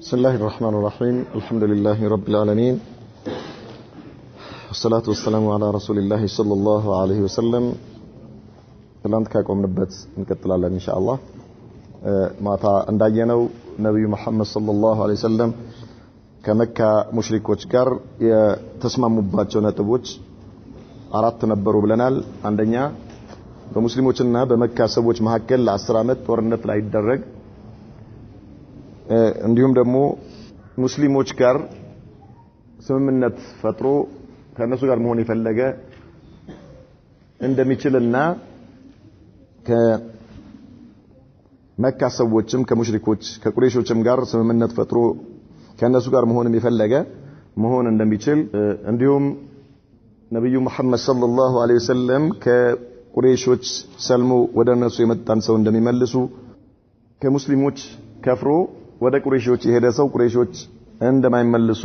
بسم الله الرحمن الرحيم الحمد لله رب العالمين والصلاة والسلام على رسول الله صلى الله عليه وسلم ትላንት ካቆምንበት እንቀጥላለን ኢንሻአላህ ማታ እንዳየነው ነብዩ መሐመድ ሰለላሁ ዐለይሂ ወሰለም ከመካ ሙሽሪኮች ጋር የተስማሙባቸው ነጥቦች አራት ነበሩ ብለናል። አንደኛ በሙስሊሞችና በመካ ሰዎች መካከል ለ10 ዓመት ጦርነት ላይ ይደረግ እንዲሁም ደግሞ ሙስሊሞች ጋር ስምምነት ፈጥሮ ከነሱ ጋር መሆን የፈለገ እንደሚችልና ከመካ ሰዎችም ከሙሽሪኮች ከቁረይሾችም ጋር ስምምነት ፈጥሮ ከነሱ ጋር መሆንም የፈለገ መሆን እንደሚችል እንዲሁም ነብዩ መሐመድ ሰለላሁ ዐለይሂ ወሰለም ከቁረይሾች ሰልሞ ወደ እነሱ የመጣን ሰው እንደሚመልሱ ከሙስሊሞች ከፍሮ ወደ ቁረይሾች የሄደ ሰው ቁረይሾች እንደማይመልሱ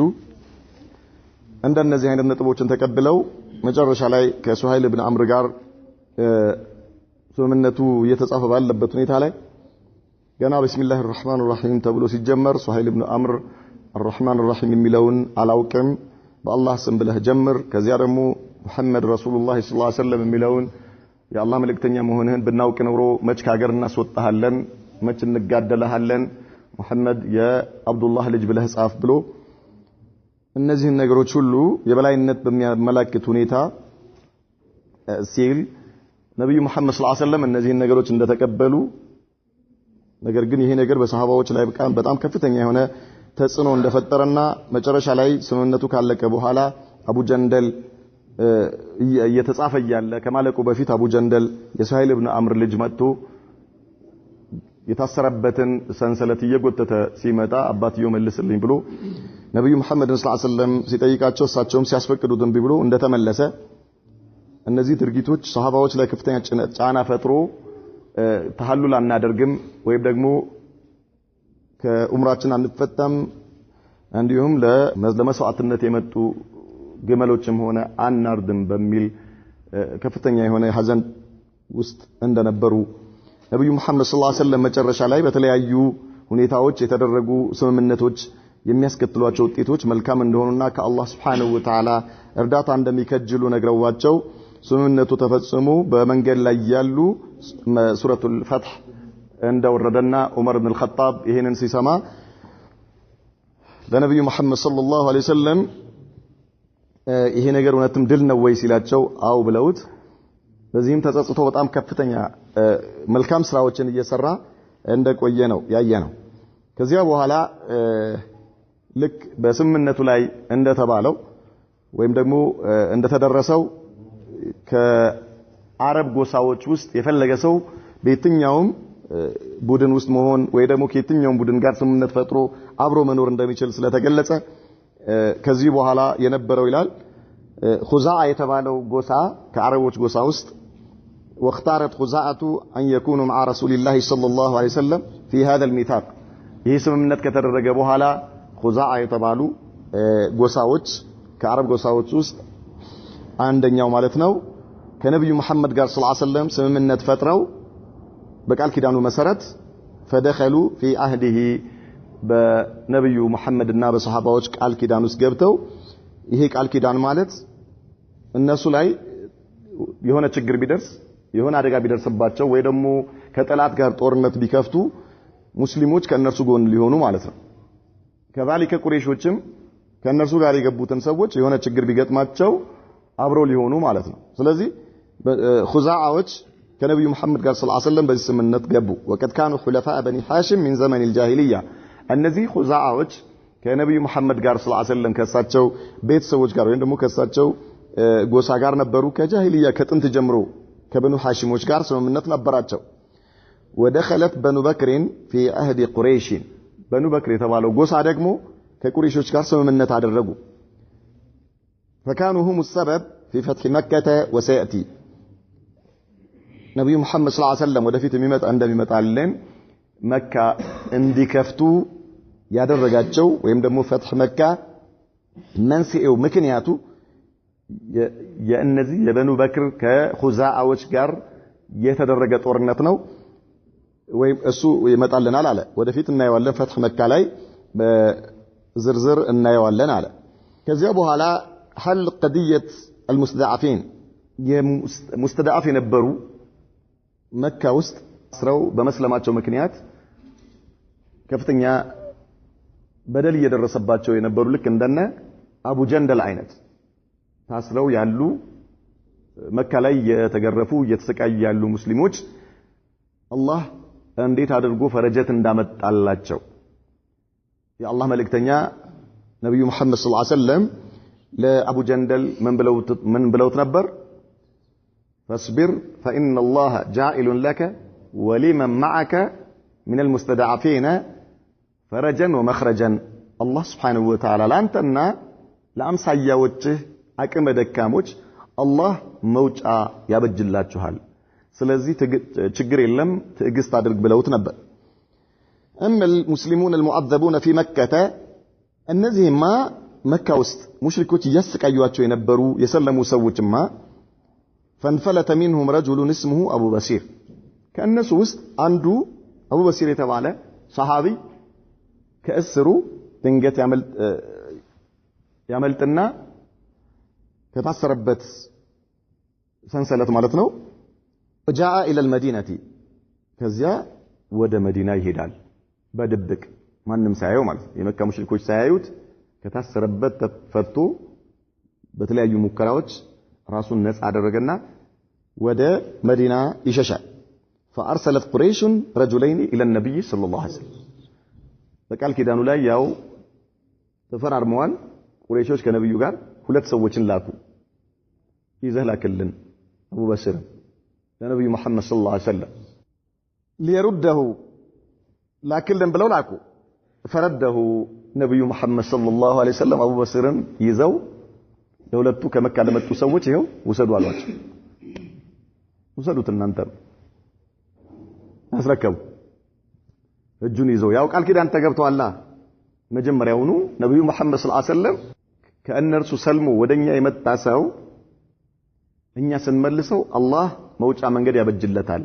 እንደነዚህ አይነት ነጥቦችን ተቀብለው መጨረሻ ላይ ከሱሀይል ኢብኑ አምር ጋር ስምምነቱ እየተጻፈ ባለበት ሁኔታ ላይ ገና ቢስሚላሂር ረህማኒር ረሂም ተብሎ ሲጀመር ሱሀይል ኢብኑ አምር አርረህማኒር ረሂም የሚለውን አላውቅም በአላህ ስም ብለህ ጀምር ከዚያ ደግሞ ሙሐመድ ረሱሉላህ ሰለላሁ ዐለይሂ ወሰለም የሚለውን የአላህ መልእክተኛ መሆንህን ብናውቅ ኖሮ መች ከሀገር እናስወጣሃለን መች እንጋደልሃለን ሙሐመድ የአብዱላህ ልጅ ብለህ ጻፍ ብሎ እነዚህ ነገሮች ሁሉ የበላይነት በሚያመለክት ሁኔታ ሲል ነብዩ መሐመድ ሰለላሁ ዐለይሂ ወሰለም እነዚህ ነገሮች እንደተቀበሉ ነገር ግን ይሄ ነገር በሰሃባዎች ላይ በጣም ከፍተኛ የሆነ ተጽዕኖ እንደፈጠረና መጨረሻ ላይ ስምምነቱ ካለቀ በኋላ አቡ ጀንደል እየተጻፈ ያለ ከማለቁ በፊት አቡ ጀንደል የሱሀይል ኢብኑ አምር ልጅ መጥቶ የታሰረበትን ሰንሰለት እየጎተተ ሲመጣ አባትየው መልስልኝ ብሎ ነብዩ መሐመድ ሰለላሁ ዐለይሂ ወሰለም ሲጠይቃቸው እሳቸውም ሲያስፈቅዱትም ብሎ እንደተመለሰ እነዚህ ድርጊቶች ሰሃባዎች ላይ ከፍተኛ ጫና ፈጥሮ ተሐሉል አናደርግም ወይም ደግሞ ከኡምራችን አንፈታም እንዲሁም ለመስዋዕትነት የመጡ ግመሎችም ሆነ አናርድም በሚል ከፍተኛ የሆነ ሐዘን ውስጥ እንደነበሩ ነብዩ መሐመድ ሰለላሁ ዐለይሂ ወሰለም መጨረሻ ላይ በተለያዩ ሁኔታዎች የተደረጉ ስምምነቶች የሚያስከትሏቸው ውጤቶች መልካም እንደሆኑና ከአላህ Subhanahu Wa Ta'ala እርዳታ እንደሚከጅሉ ነግረዋቸው ስምምነቱ ተፈጽሞ በመንገድ ላይ ያሉ ሱረቱል ፈትህ እንደወረደና ዑመር ኢብኑ አልኸጣብ ይሄንን ሲሰማ ለነብዩ መሐመድ ሰለላሁ ዐለይሂ ወሰለም ይሄ ነገር እውነትም ድል ነው ወይ ሲላቸው አው ብለውት በዚህም ተጸጽቶ በጣም ከፍተኛ መልካም ስራዎችን እየሰራ እንደቆየ ነው ያየነው። ከዚያ በኋላ ልክ በስምምነቱ ላይ እንደተባለው ወይም ደግሞ እንደተደረሰው ከአረብ ጎሳዎች ውስጥ የፈለገ ሰው በየትኛውም ቡድን ውስጥ መሆን ወይ ደግሞ ከየትኛውም ቡድን ጋር ስምምነት ፈጥሮ አብሮ መኖር እንደሚችል ስለተገለጸ ከዚህ በኋላ የነበረው ይላል ኹዛዓ የተባለው ጎሳ ከአረቦች ጎሳ ውስጥ واختارت خزاعة أن يكونوا مع رسول الله صلى الله عليه وسلم في هذا الميثاق ይህ ስምምነት ከተደረገ በኋላ ኹዛዓ የተባሉ ጎሳዎች ከአረብ ጎሳዎች ውስጥ አንደኛው ማለት ነው ከነብዩ መሐመድ ጋር ሰለላሁ ዐለይሂ ወሰለም ስምምነት ፈጥረው በቃል ኪዳኑ መሰረት فدخلوا في عهده በነብዩ መሐመድና በሰሃባዎች ቃል ኪዳን ውስጥ ገብተው ይሄ ቃል ኪዳን ማለት እነሱ ላይ የሆነ ችግር ቢደርስ የሆነ አደጋ ቢደርስባቸው ወይ ደግሞ ከጠላት ጋር ጦርነት ቢከፍቱ ሙስሊሞች ከነርሱ ጎን ሊሆኑ ማለት ነው። ከዛሊከ ቁረይሾችም ከነርሱ ጋር የገቡትን ሰዎች የሆነ ችግር ቢገጥማቸው አብረው ሊሆኑ ማለት ነው። ስለዚህ ኹዛዓዎች ከነብዩ መሐመድ ጋር ሰለላሁ ዐለይሂ ወሰለም በዚህ ስምምነት ገቡ። ወቀድ ካኑ ኹለፋء በኒ ሐሽም من زمن الجاهلية እነዚህ ኹዛዓዎች ከነብዩ መሐመድ ጋር ሰለላሁ ዐለይሂ ወሰለም ከሳቸው ቤተሰቦች ጋር ወይም ደግሞ ከሳቸው ጎሳ ጋር ነበሩ ከጃሂልያ ከጥንት ጀምሮ ከበኑ ሐሽሞች ጋር ስምምነት ነበራቸው። ወደخلت በኑ በክርን في عهد قريش በኑ በክር የተባለው ጎሳ ደግሞ ከቁረይሾች ጋር ስምምነት አደረጉ። فكانوا هم السبب في فتح مكة وسيأتي ነብዩ መሐመድ ሰለላሁ ዐለይሂ ወሰለም ወደፊት እንደሚመጣልን መካ እንዲከፍቱ ያደረጋቸው ወይም ደግሞ ፈትህ መካ መንስኤው ምክንያቱ የእነዚህ የበኑ በክር ከኹዛዓዎች ጋር የተደረገ ጦርነት ነው። ወይም እሱ ይመጣልናል አለ ወደፊት እናየዋለን ፈትህ መካ ላይ በዝርዝር እናየዋለን አለ ከዚያ በኋላ حل قضيه المستضعفين የሙስተዳፍ የነበሩ መካ ውስጥ ስራው በመስለማቸው ምክንያት ከፍተኛ በደል እየደረሰባቸው የነበሩ ልክ እንደነ አቡ ጀንደል አይነት ታስረው ያሉ መካ ላይ የተገረፉ እየተሰቃዩ ያሉ ሙስሊሞች አላህ እንዴት አድርጎ ፈረጀት እንዳመጣላቸው የአላህ መልእክተኛ ነብዩ መሐመድ ሰለላሁ ዐለይሂ ወሰለም ለአቡ ጀንደል ምን ብለውት ነበር فاصبر فإن الله جاعل لك ولمن معك من المستضعفين فرجا ومخرجا الله سبحانه وتعالى لانتنا ለአምሳያዎችህ አቅመ ደካሞች አላህ መውጫ ያበጅላችኋል ስለዚህ ችግር የለም ትዕግስት አድርግ ብለውት ነበር اما المسلمون المعذبون في مكة እነዚህማ መካ ውስጥ ሙሽሪኮች ያስቃዩዋቸው የነበሩ የሰለሙ ሰዎችማ فانفلت منهم رجل اسمه ابو بصير ከእነሱ ውስጥ አንዱ አቡ በሲር የተባለ ሰሃቢ ከእስሩ ድንገት ያመልጥና ከታሰረበት ሰንሰለት ማለት ነው جاء الى المدينه ከዚያ ወደ መዲና ይሄዳል በድብቅ ማንንም ሳያየው ማለት የመካ ሙሽሪኮች ሳያዩት ከታሰረበት ተፈቶ በተለያዩ ሙከራዎች ራሱን ነፃ አደረገና ወደ መዲና ይሸሻል فارسلت قريش رجلين الى النبي صلى الله عليه وسلم በቃል ኪዳኑ ላይ ያው ተፈራርመዋል ቁረይሾች ከነብዩ ጋር ሁለት ሰዎችን ላኩ ይዘህ ላክልን አቡ በሽር ለነብዩ መሐመድ ሰለላሁ ዐለይሂ ወሰለም ሊይሩደሁ ላክልን ብለው ላኩ ፈረደሁ ነብዩ መሐመድ ሰለላሁ ዐለይሂ ወሰለም አቡ በሽርን ይዘው ለሁለቱ ከመካ ለመጡ ሰዎች ይሄው ወሰዱ አሏቸው ወሰዱት እናንተ አስረከቡ እጁን ይዘው ያው ቃል ኪዳን ተገብቷልና መጀመሪያውኑ ነብዩ መሐመድ ሰለላሁ ዐለይሂ ወሰለም ከእነርሱ ሰልሞ ወደኛ የመጣ ሰው እኛ ስንመልሰው አላህ መውጫ መንገድ ያበጅለታል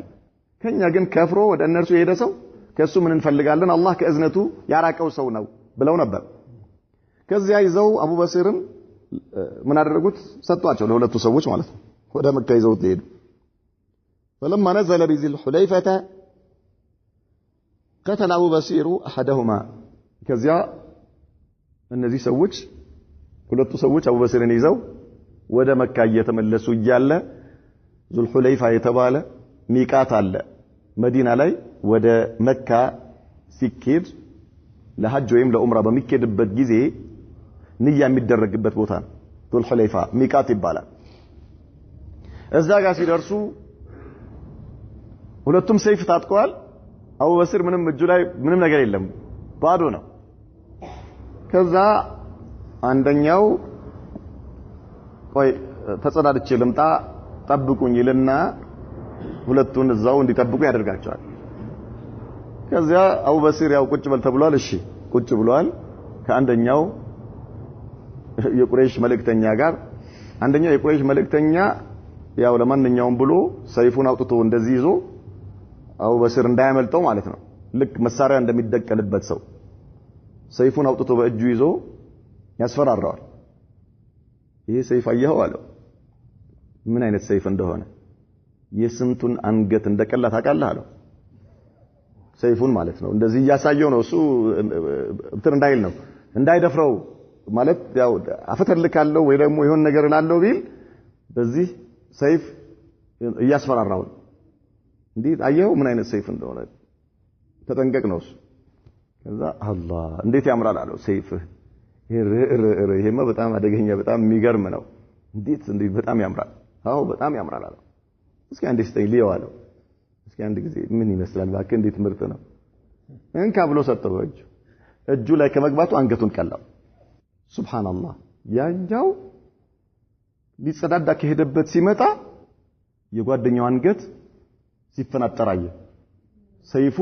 ከኛ ግን ከፍሮ ወደ እነርሱ የሄደ ሰው ከሱ ምን እንፈልጋለን አላህ ከእዝነቱ ያራቀው ሰው ነው ብለው ነበር ከዚያ ይዘው አቡ በሲርን ምን አደረጉት ሰጧቸው ለሁለቱ ሰዎች ማለት ነው ወደ መካ ይዘው ሄዱ فلما نزل بذي الحليفة قتل أبو بصير أحدهما ከዚያ እነዚህ ሰዎች ሁለቱ ሰዎች አቡ በሲርን ይዘው ወደ መካ እየተመለሱ እያለ ዙል ሁለይፋ የተባለ ሚቃት አለ መዲና ላይ ወደ መካ ሲኬድ ለሐጅ ወይም ለኡምራ በሚኬድበት ጊዜ ንያ የሚደረግበት ቦታ ነው ዙል ሁለይፋ ሚቃት ይባላል እዛ ጋር ሲደርሱ ሁለቱም ሰይፍ ታጥቀዋል አቡ በሲር ምንም እጁ ላይ ምንም ነገር የለም ባዶ ነው ከዛ አንደኛው ቆይ ተጸዳድቼ ልምጣ ጠብቁኝ ይልና ሁለቱን እዛው እንዲጠብቁ ያደርጋቸዋል ከዚያ አቡ በሲር ያው ቁጭ በል ተብሏል እሺ ቁጭ ብሏል ከአንደኛው የቁረይሽ መልእክተኛ ጋር አንደኛው የቁረይሽ መልእክተኛ ያው ለማንኛውም ብሎ ሰይፉን አውጥቶ እንደዚህ ይዞ አቡ በሲር እንዳያመልጠው ማለት ነው ልክ መሳሪያ እንደሚደቀልበት ሰው ሰይፉን አውጥቶ በእጁ ይዞ ያስፈራራዋል ይሄ ሰይፍ አየኸው አለው ምን አይነት ሰይፍ እንደሆነ የስንቱን አንገት እንደቀላ ታውቃለህ አለው ሰይፉን ማለት ነው እንደዚህ እያሳየው ነው እሱ እንትን እንዳይል ነው እንዳይደፍረው ማለት ያው አፈተልካለው ወይ ደግሞ ይሆን ነገር ላለው ቢል በዚህ ሰይፍ እያስፈራራው እንዴት አየኸው ምን አይነት ሰይፍ እንደሆነ ተጠንቀቅ ነው እሱ ከዛ አላህ እንዴት ያምራል አለው ሰይፍህ ይሄማ በጣም አደገኛ በጣም የሚገርም ነው እንዴት በጣም ያምራል አዎ በጣም ያምራል አለው እስኪ አንዴ ስጠኝ ሊየው አለው እስኪ አንድ ጊዜ ምን ይመስላል ባክ እንዴት ምርጥ ነው እንካ ብሎ ሰጠው እጁ ላይ ከመግባቱ አንገቱን ቀላው ሱብሃንአላህ ያኛው ሊጸዳዳ ከሄደበት ሲመጣ የጓደኛው አንገት ሲፈናጠራየ ሰይፉ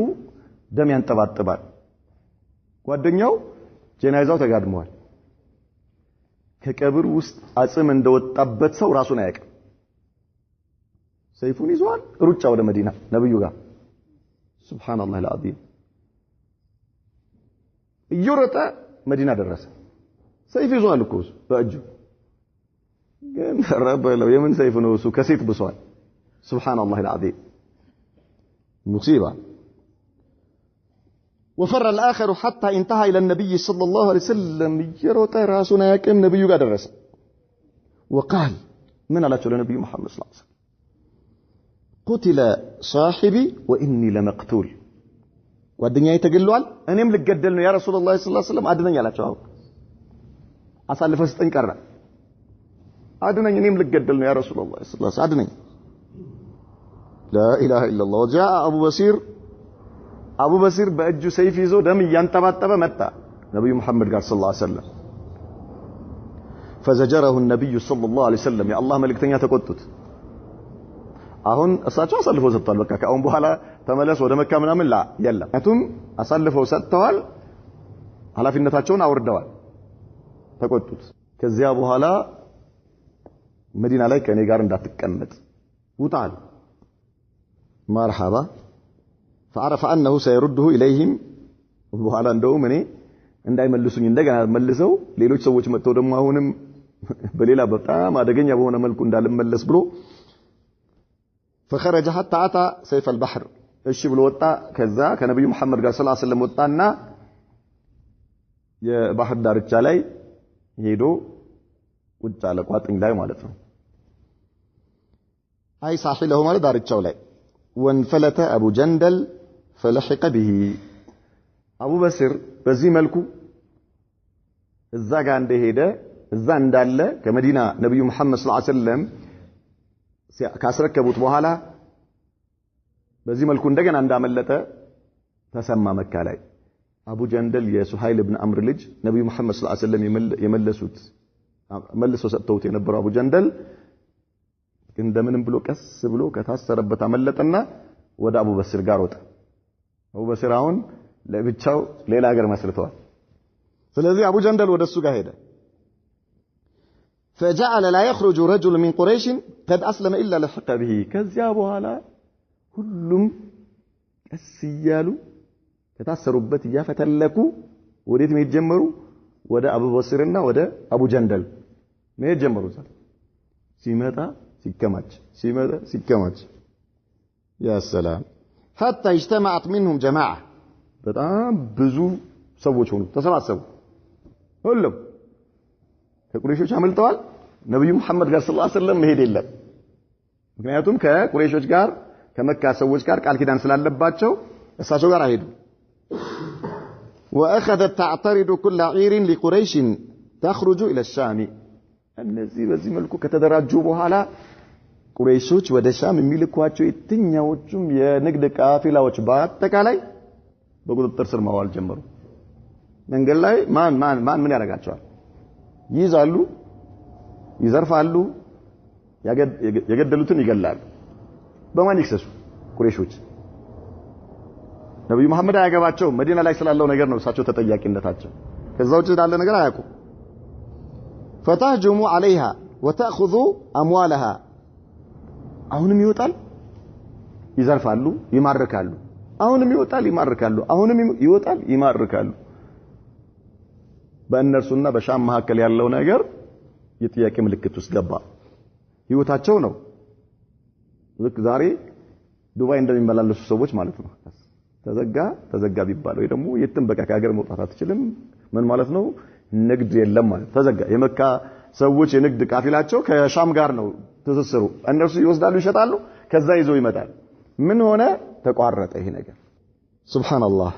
ደም ያንጠባጥባል ጓደኛው ጀናዛው ተጋድሟል ከቀብር ውስጥ አጽም እንደወጣበት ሰው ራሱን አያውቅም ሰይፉን ይዟል ሩጫ ወደ መዲና ነብዩ ጋር ሱብሃንአላህ አልዓዚም እየሮጠ መዲና ደረሰ ሰይፍ ይዟል እኮ በእጁ ግን ረበለው የምን ሰይፍ ነው እሱ ከሴት ብሷል ሱብሃንአላህ العظيم مصيبه وفر الاخر حتى انتهى الى النبي صلى الله عليه وسلم يروط راسنا يقم نبيو ጋር ደረሰ وقال من አላቸው ለነብዩ መሐመድ ሰለላሁ ዐለይሂ ወሰለም قتل صاحبي واني لمقتول ጓደኛዬ ተገሏል እኔም ልገደል ነው ያ ረሱላህ ሰለላሁ ዐለይሂ ወሰለም አድነኝ አላቸው አሳልፈህ ስጠኝ ቀረ አድነኝ እኔም ልገደል ነው ያ ረሱላህ ሰለላሁ ዐለይሂ ወሰለም አድነኝ لا اله الا الله وجاء ابو بصير በእጁ ሰይፍ ይዞ ደም ያንጠባጠበ መጣ ነብዩ መሐመድ ጋር ሰለላሁ ዐለይሂ ወሰለም فزجره النبي صلى الله عليه وسلم يا الله መልእክተኛ ተቆጡት አሁን እሳቸው አሳልፈው ሰጥቷል በቃ ከአሁን በኋላ ተመለስ ወደ መካ ምናምን ላ የለም አቱም አሳልፈው ሰጥተዋል ኃላፊነታቸውን አውርደዋል ተቆጡት ከዚያ በኋላ መዲና ላይ ከኔ ጋር እንዳትቀመጥ ውጣል مرحبا فعرف انه سيرده اليهم በኋላ እንደውም እኔ እንዳይመልሱኝ እንደገና መልሰው ሌሎች ሰዎች መጥተው ደግሞ አሁንም በሌላ በጣም አደገኛ በሆነ መልኩ እንዳልመለስ ብሎ فخرج حتى اتى سيف البحر እሺ ብሎ ወጣ ከዛ ከነብዩ መሐመድ ጋር ሰለላሁ ዐለይሂ ወሰለም ወጣና የባህር ዳርቻ ላይ ሄዶ ቁጭ አለ ቋጥኝ ላይ ማለት ነው አይ ሳሂለው ማለት ዳርቻው ላይ وانفلت ابو جندل فلحق به ابو بصير በዚህ መልኩ እዛ ጋር እንደሄደ እዛ እንዳለ ከመዲና ነብዩ መሐመድ ሰለላሁ ዐለይሂ ወሰለም ካስረከቡት በኋላ በዚህ መልኩ እንደገና እንዳመለጠ ተሰማ መካ ላይ አቡ ጀንደል የሱሃይል ኢብኑ አምር ልጅ ነብዩ መሐመድ ሰለላሁ ዐለይሂ ወሰለም የመለሱት መልሰው ሰጥተውት የነበረው አቡ ጀንደል እንደምንም ብሎ ቀስ ብሎ ከታሰረበት አመለጠና ወደ አቡ በስር ጋር ወጣ አቡ በስር አሁን ለብቻው ሌላ ሀገር መስርተዋል ስለዚህ አቡ ጀንደል ወደሱ ጋር ሄደ فجعل لا يخرج رجل من قريش قد اسلم الا لحق به ከዚያ በኋላ ሁሉም ቀስ ይያሉ ከታሰሩበት ያፈተለኩ ወዴት መሄድ ጀመሩ ወደ አቡ በስርና ወደ አቡ ጀንደል መሄድ ጀመሩ ሲመጣ ሲከማች يا سلام حتى اجتمعت منهم جماعه በጣም ብዙ ሰዎች ሆኑ ተሰባሰቡ ሁሉም ከቁረይሾች አመልጠዋል ነብዩ መሐመድ ጋር ሰለላሁ ዐለይሂ ወሰለም መሄድ የለም ምክንያቱም ከቁረይሾች ጋር ከመካ ሰዎች ጋር ቃል ኪዳን ስላለባቸው እሳቸው ጋር አይሄዱ واخذت تعترض كل عير لقريش تخرج الى الشام እነዚህ በዚህ መልኩ ከተደራጁ በኋላ ቁረይሾች ወደ ሻም የሚልኳቸው የትኛዎቹም የንግድ ቃፊላዎች በአጠቃላይ በቁጥጥር ስር ማዋል ጀመሩ መንገድ ላይ ማን ምን ያደርጋቸዋል ይዛሉ ይዘርፋሉ የገደሉትን ይገላሉ በማን ይክሰሱ ቁረይሾች ነብዩ መሐመድ አያገባቸው መዲና ላይ ስላለው ነገር ነው እሳቸው ተጠያቂነታቸው ከዛ ውጭ ያለ ነገር አያውቁ فتهجموا عليها وتأخذوا أموالها አሁንም ይወጣል ይዘርፋሉ ይማርካሉ አሁንም ይወጣል ይማርካሉ አሁንም ይወጣል ይማርካሉ በእነርሱና በሻም መካከል ያለው ነገር የጥያቄ ምልክት ውስጥ ገባ ህይወታቸው ነው ልክ ዛሬ ዱባይ እንደሚመላለሱ ሰዎች ማለት ነው ተዘጋ ቢባል ወይ ደግሞ የትም በቃ ከሀገር መውጣት አትችልም ምን ማለት ነው ንግድ የለም ማለት ተዘጋ የመካ ሰዎች የንግድ ቃፊላቸው ከሻም ጋር ነው ትስስሩ እነርሱ ይወስዳሉ ይሸጣሉ ከዛ ይዘው ይመጣል ምን ሆነ ተቋረጠ ይሄ ነገር ሱብሃንአላህ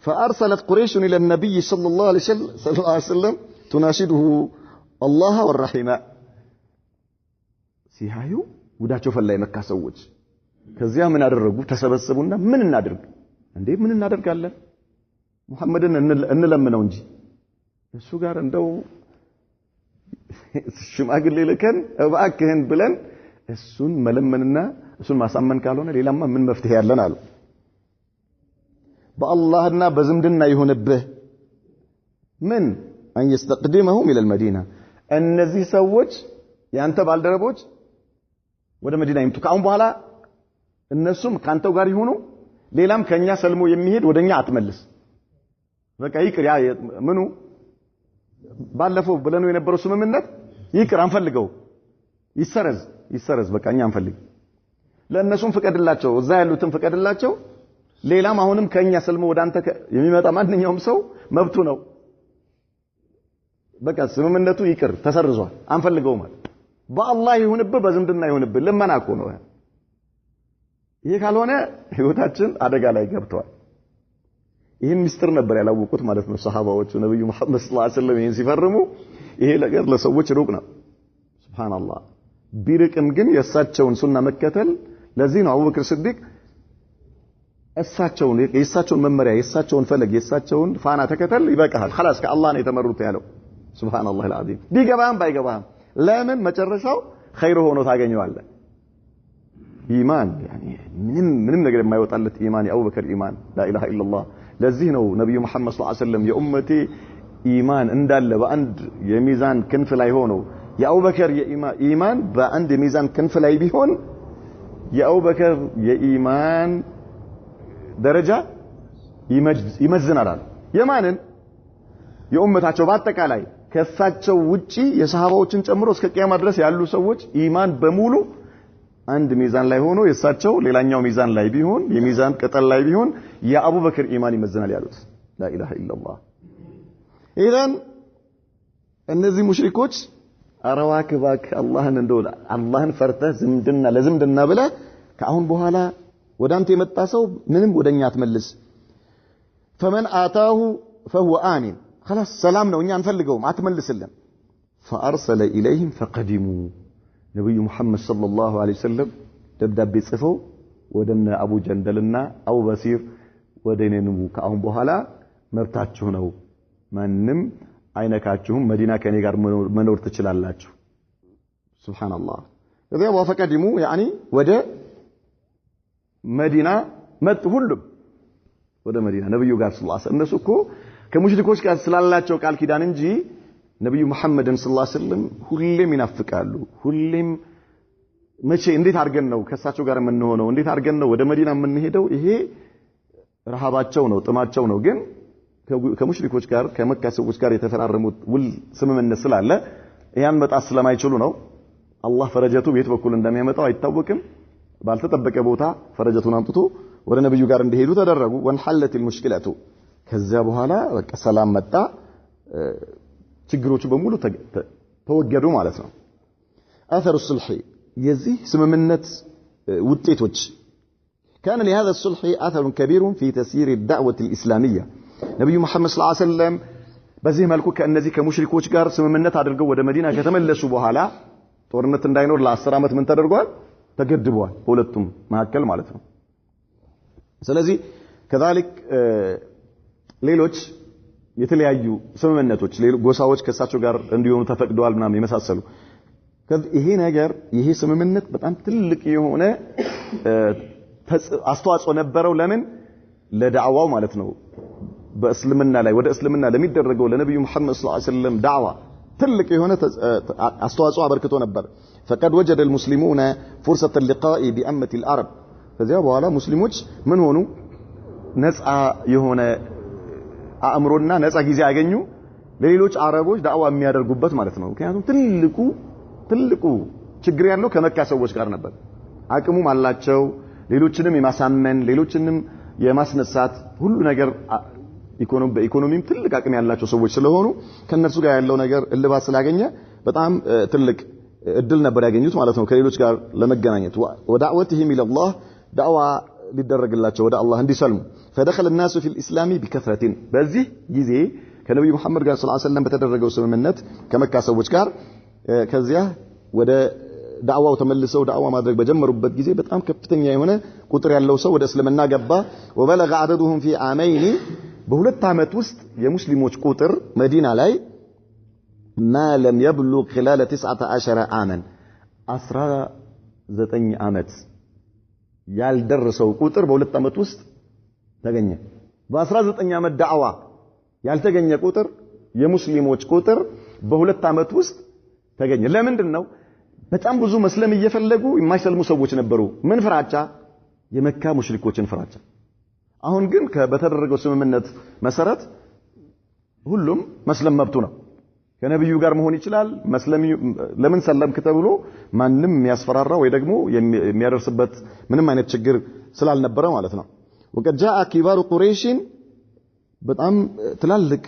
فارسلت قريش الى النبي صلى الله عليه وسلم تناشده الله والرحمه ሲያዩ ጉዳቸው ፈላ የመካ ሰዎች ከዚያ ምን አደረጉ ተሰበሰቡና ምን እናድርግ እንዴ ምን እናደርጋለን ሙሐመድን እንለምነው እንጂ እሱ ጋር እንደው ሽማግሌ ልከን እባክህን ብለን እሱን መለመንና እሱን ማሳመን ካልሆነ ሌላማ ምን መፍትሄ ያለን አሉ በአላህና በዝምድና ይሁንብህ ምን ان يستقدمهم الى المدينه እነዚህ ሰዎች ያንተ ባልደረቦች ወደ መዲና ይምጡ ካሁን በኋላ እነሱም ካንተው ጋር ይሁኑ ሌላም ከኛ ሰልሞ የሚሄድ ወደኛ አትመልስ በቃ ይቅር ያ ምኑ ባለፈው ብለነው የነበረው ስምምነት ይቅር አንፈልገው ይሰረዝ በቃ እኛ አንፈልግ ለእነሱም ፍቀድላቸው እዛ ያሉትን ፍቀድላቸው ሌላም አሁንም ከኛ ሰልሞ ወደ አንተ የሚመጣ ማንኛውም ሰው መብቱ ነው በቃ ስምምነቱ ይቅር ተሰርዟል አንፈልገው ማለት በአላህ ይሁንብህ በዝምድና ይሁንብህ ለማናቆ ነው ይሄ ካልሆነ ህይወታችን አደጋ ላይ ገብቷል ይሄን ሚስጥር ነበር ያላወቁት ማለት ነው ሰሃባዎቹ ነብዩ መሐመድ ሰለላሁ ዐለይሂ ወሰለም ይሄን ሲፈርሙ ይሄ ነገር ለሰዎች ሩቅ ነው ሱብሃንአላህ ቢርቅም ግን የእሳቸውን ሱና መከተል ለዚህ ነው አቡበክር ሲዲቅ የእሳቸውን መመሪያ የእሳቸውን ፈለግ የእሳቸውን ፋና ተከተል ይበቃሃል خلاص ከአላህ ነው የተመሩት ያለው ሱብሃንአላህ العظيم ቢገባም ባይገባም ለምን መጨረሻው ኸይር ሆኖ ታገኘዋለህ ኢማን يعني ምንም ነገር የማይወጣለት ኢማን የአቡበክር ኢማን لا اله الا الله ለዚህ ነው ነብዩ መሐመድ ሰለላሁ ዐለይሂ ወሰለም የኡመቴ ኢማን እንዳለ በአንድ የሚዛን ክንፍ ላይ ሆኖ የአቡበክር የኢማን በአንድ የሚዛን ክንፍ ላይ ቢሆን የአቡበክር የኢማን ደረጃ ይመዝናል የማንን የኡመታቸው በአጠቃላይ ከሳቸው ውጪ የሰሃባዎችን ጨምሮ እስከ ቂያማ ድረስ ያሉ ሰዎች ኢማን በሙሉ አንድ ሚዛን ላይ ሆኖ የሳቸው ሌላኛው ሚዛን ላይ ቢሆን የሚዛን ቅጠል ላይ ቢሆን የአቡበክር ኢማን ይመዝናል ያሉት لا اله الا الله ኢዘን እነዚህ ሙሽሪኮች አረዋክባክ አላህን እንደው አላህን ፈርተህ ዝምድና ለዝምድና ብለ ከአሁን በኋላ ወዳንተ የመጣ ሰው ምንም ወደኛ አትመልስ فمن آتاه فهو آمن خلاص ሰላም ነው እኛ አንፈልገውም አትመልስልን فأرسل إليهم فقدموا ነብዩ መሐመድ ሰለላሁ ዐለይሂ ወሰለም ደብዳቤ ጽፈው ወደነ አቡ ጀንደልና አቡ በሲር ወደኔኑ ከአሁን በኋላ መብታችሁ ነው ማንንም አይነካችሁም መዲና ከኔ ጋር መኖር ትችላላችሁ ሱብሃንአላህ ከዚያ ወፈቀድሙ ያኒ ወደ መዲና መጡ ሁሉም ወደ መዲና ነብዩ ጋር ሰለላሁ ዐለይሂ ወሰለም እነሱ እኮ ከሙሽሪኮች ጋር ስላላቸው ቃል ኪዳን እንጂ ነብዩ መሐመድን ሰለላሁ ዐለይሂ ወሰለም ሁሌም ይናፍቃሉ ሁሌም መቼ እንዴት አድርገን ነው ከሳቸው ጋር የምንሆነው እንዴት አድርገን ነው ወደ መዲና የምንሄደው ይሄ ረሃባቸው ነው ጥማቸው ነው ግን ከሙሽሪኮች ጋር ከመካ ሰዎች ጋር የተፈራረሙት ውል ስምምነት ስላለ ያን መጣስ ስለማይችሉ ነው አላህ ፈረጀቱ ቤት በኩል እንደሚያመጣው አይታወቅም ባልተጠበቀ ቦታ ፈረጀቱን አምጥቶ ወደ ነብዩ ጋር እንዲሄዱ ተደረጉ ወንሐለት المشكلة ከዛ በኋላ በቃ ሰላም መጣ ችግሮቹ በሙሉ ተወገዱ ማለት ነው اثر الصلح የዚህ ስምምነት ውጤቶች كان لهذا الصلح اثر كبير في تسيير الدعوة الإسلامية ነብዩ መሐመድ ሰለላሁ ዐለይሂ ወሰለም በዚህ መልኩ ከእነዚህ ከሙሽሪኮች ጋር ስምምነት አድርገው ወደ መዲና ከተመለሱ በኋላ ጦርነት እንዳይኖር ለ10 አመት ምን ተደርጓል ተገድቧል በሁለቱም መካከል ማለት ነው ስለዚህ كذلك ሌሎች የተለያዩ ስምምነቶች ጎሳዎች ከሳቸው ጋር እንዲሆኑ ተፈቅደዋል ምናምን የመሳሰሉ ይሄ ነገር ይሄ ስምምነት በጣም ትልቅ የሆነ አስተዋጽኦ ነበረው ለምን ለዳዕዋው ማለት ነው በእስልምና ላይ ወደ እስልምና ለሚደረገው ለነብዩ መሐመድ ሰለላሁ ዐለይሂ ወሰለም ዳዕዋ ትልቅ የሆነ አስተዋጽኦ አበርክቶ ነበር فقد وجد المسلمون فرصة اللقاء بأمة العرب ከዚያ በኋላ ሙስሊሞች ምን ሆኑ ነፃ የሆነ አእምሮና ነፃ ጊዜ ያገኙ ለሌሎች አረቦች ዳዕዋ የሚያደርጉበት ማለት ነው ምክንያቱም ትልቁ ችግር ያለው ከመካ ሰዎች ጋር ነበር አቅሙም አላቸው ሌሎችንም የማሳመን ሌሎችንም የማስነሳት ሁሉ ነገር በኢኮኖሚም ትልቅ አቅም ያላቸው ሰዎች ስለሆኑ ከነሱ ጋር ያለው ነገር እልባት ስላገኘ በጣም ትልቅ እድል ነበር ያገኙት ማለት ነው ከሌሎች ጋር ለመገናኘት ወዳዕወትህም ኢላላህ ዳዕዋ ሊደረግላቸው ወደ አላህ እንዲሰልሙ فدخل الناس في الاسلام بكثرة በዚህ ጊዜ ከነብዩ መሐመድ ጋር ሰለላሁ ዐለይሂ ወሰለም በተደረገው ስምምነት ከመካ ሰዎች ጋር ከዚያ ወደ ዳዕዋው ተመልሰው ዳዕዋ ማድረግ በጀመሩበት ጊዜ በጣም ከፍተኛ የሆነ ቁጥር ያለው ሰው ወደ እስልምና ገባ وبلغ عددهم في عامين በሁለት አመት ውስጥ የሙስሊሞች ቁጥር መዲና ላይ ما لم يبلغ خلال 19 عاما 19 አመት ያልደረሰው ቁጥር በሁለት አመት ውስጥ ተገኘ በ19 አመት ዳዕዋ ያልተገኘ ቁጥር የሙስሊሞች ቁጥር በሁለት አመት ውስጥ ተገኘ ለምንድን ነው በጣም ብዙ መስለም እየፈለጉ የማይሰልሙ ሰዎች ነበሩ ምን ፍራቻ የመካ ሙሽሪኮችን ፍራቻ አሁን ግን በተደረገው ስምምነት መሰረት ሁሉም መስለም መብቱ ነው ከነብዩ ጋር መሆን ይችላል መስለም ለምን ሰለምክ ተብሎ ማንንም የሚያስፈራራ ወይ ደግሞ የሚያደርስበት ምንም አይነት ችግር ስላልነበረ ማለት ነው وقد جاء كبار قريش በጣም ትላልቅ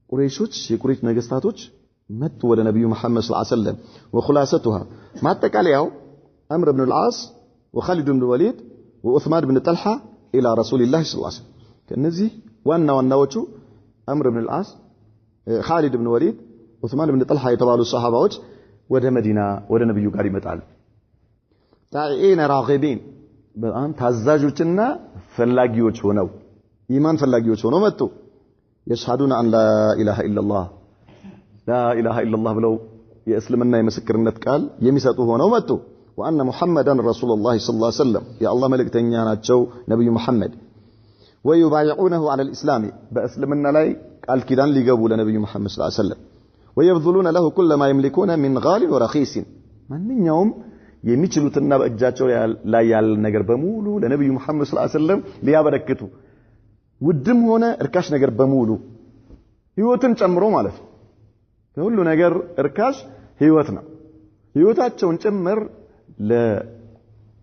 ቁረይሾች የቁረይሽ ነገስታቶች መጡ ወደ ነብዩ መሐመድ ሰለላሁ ዐለይሂ ወሰለም وخلاصتها ማጠቃለያው عمرو بن العاص وخالد بن الوليد وعثمان بن طلحه الى رسول الله صلى الله عليه وسلم ከነዚህ ዋናዎቹ عمرو بن العاص خالد بن الوليد عثمان بن طلحه የተባሉ ሱሐባዎች ወደ መዲና ወደ ነብዩ ጋር ይመጣሉ ታኢና راغبين በጣም ታዛዦችና ፈላጊዎች ሆነው ኢማን ፈላጊዎች ሆነው መጡ يشهدون ان لا اله الا الله لا اله الا الله ብለው የእስልምና የምስክርነት ቃል የሚሰጡ ሆነው መጡ وان محمدا رسول الله صلى الله عليه وسلم يا الله መልእክተኛ ናቸው ነብዩ መሐመድ ويبايعونه على الاسلام በእስልምና ላይ ቃል ኪዳን ሊገቡ ለነብዩ መሐመድ صلى الله عليه وسلم ويبذلون له كل ما يملكون من غال ورخيص ማንኛውም የሚችሉትና በእጃቸው ላይ ያለ ነገር በሙሉ ለነብዩ መሐመድ ሰለላሁ ዐለይሂ ወሰለም ሊያበረክቱ ውድም ሆነ እርካሽ ነገር በሙሉ ህይወትን ጨምሮ ማለት ነው ከሁሉ ነገር እርካሽ ህይወት ነው ህይወታቸውን ጭምር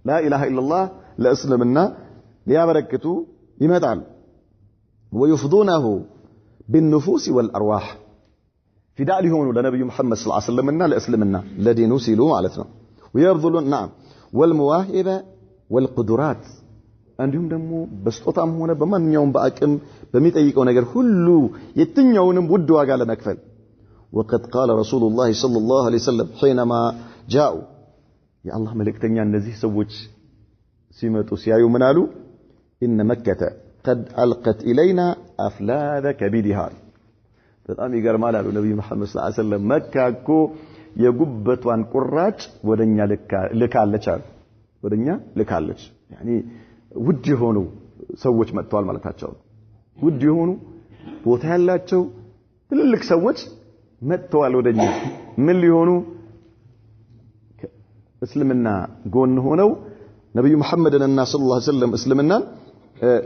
لا اله الا الله ለእስልምና ሊያበረክቱ ይመጣሉ ويفضونه بالنفوس والارواح فداء ሊሆኑ ለነብዩ መሐመድ ሰለላሁ ዐለይሂ ወሰለምና ለእስልምና ለዲኑ ሲሉ ማለት ነው ويبذلون نعم والمواهب والقدرات እንዲሁም ደግሞ በስጦታም ሆነ በማንኛውም በአቅም በሚጠይቀው ነገር ሁሉ የትኛውንም ውድ ዋጋ ለመክፈል وقد قال رسول الله صلى الله عليه وسلم حينما جاءوا يا الله ملائكتኛ እነዚህ ሰዎች ሲመጡ ሲያዩ ምን አሉ ان مكه قد القت الينا افلاذ كبدها በጣም ይገርማል አሉ ነብዩ መሐመድ ሰለላሁ ዐለይሂ ወሰለም መካ እኮ የጉበቷን ቁራጭ ወደኛ ልካለች አሉ ወደኛ ልካለች يعني ውድ የሆኑ ሰዎች መጥተዋል ማለታቸው ውድ የሆኑ ቦታ ያላቸው ትልልቅ ሰዎች መጥተዋል ወደኛ ምን ሊሆኑ እስልምና ጎን ሆነው ነብዩ መሐመድና ሰለላሁ ዐለይሂ ወሰለም እስልምና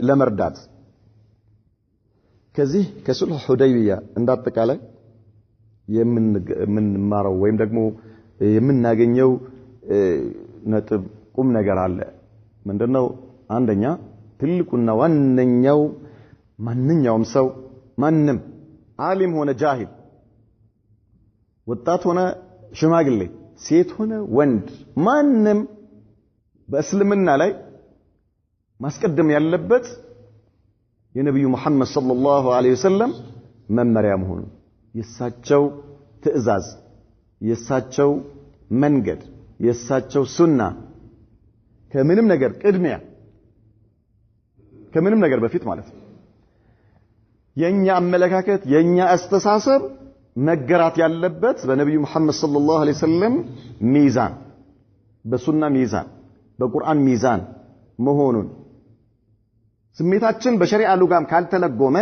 ለመርዳት ከዚህ ከሱልህ ሁደይቢያ እንዳጠቃላይ የምንማረው ወይም ደግሞ የምናገኘው ነጥብ ቁም ነገር አለ ምንድነው አንደኛ ትልቁና ዋነኛው ማንኛውም ሰው ማንም ዓሊም ሆነ ጃሂል ወጣት ሆነ ሽማግሌ ሴት ሆነ ወንድ ማንም በእስልምና ላይ ማስቀደም ያለበት የነብዩ መሐመድ ሰለላሁ ዐለይሂ ወሰለም መመሪያ መሆኑ የሳቸው ትእዛዝ የሳቸው መንገድ የሳቸው ሱና ከምንም ነገር ቅድሚያ ከምንም ነገር በፊት ማለት ነው የኛ አመለካከት የኛ አስተሳሰብ መገራት ያለበት በነብዩ መሐመድ ሰለላሁ ዐለይሂ ወሰለም ሚዛን በሱና ሚዛን በቁርአን ሚዛን መሆኑን ስሜታችን በሸሪዓ ሉጋም ካልተለጎመ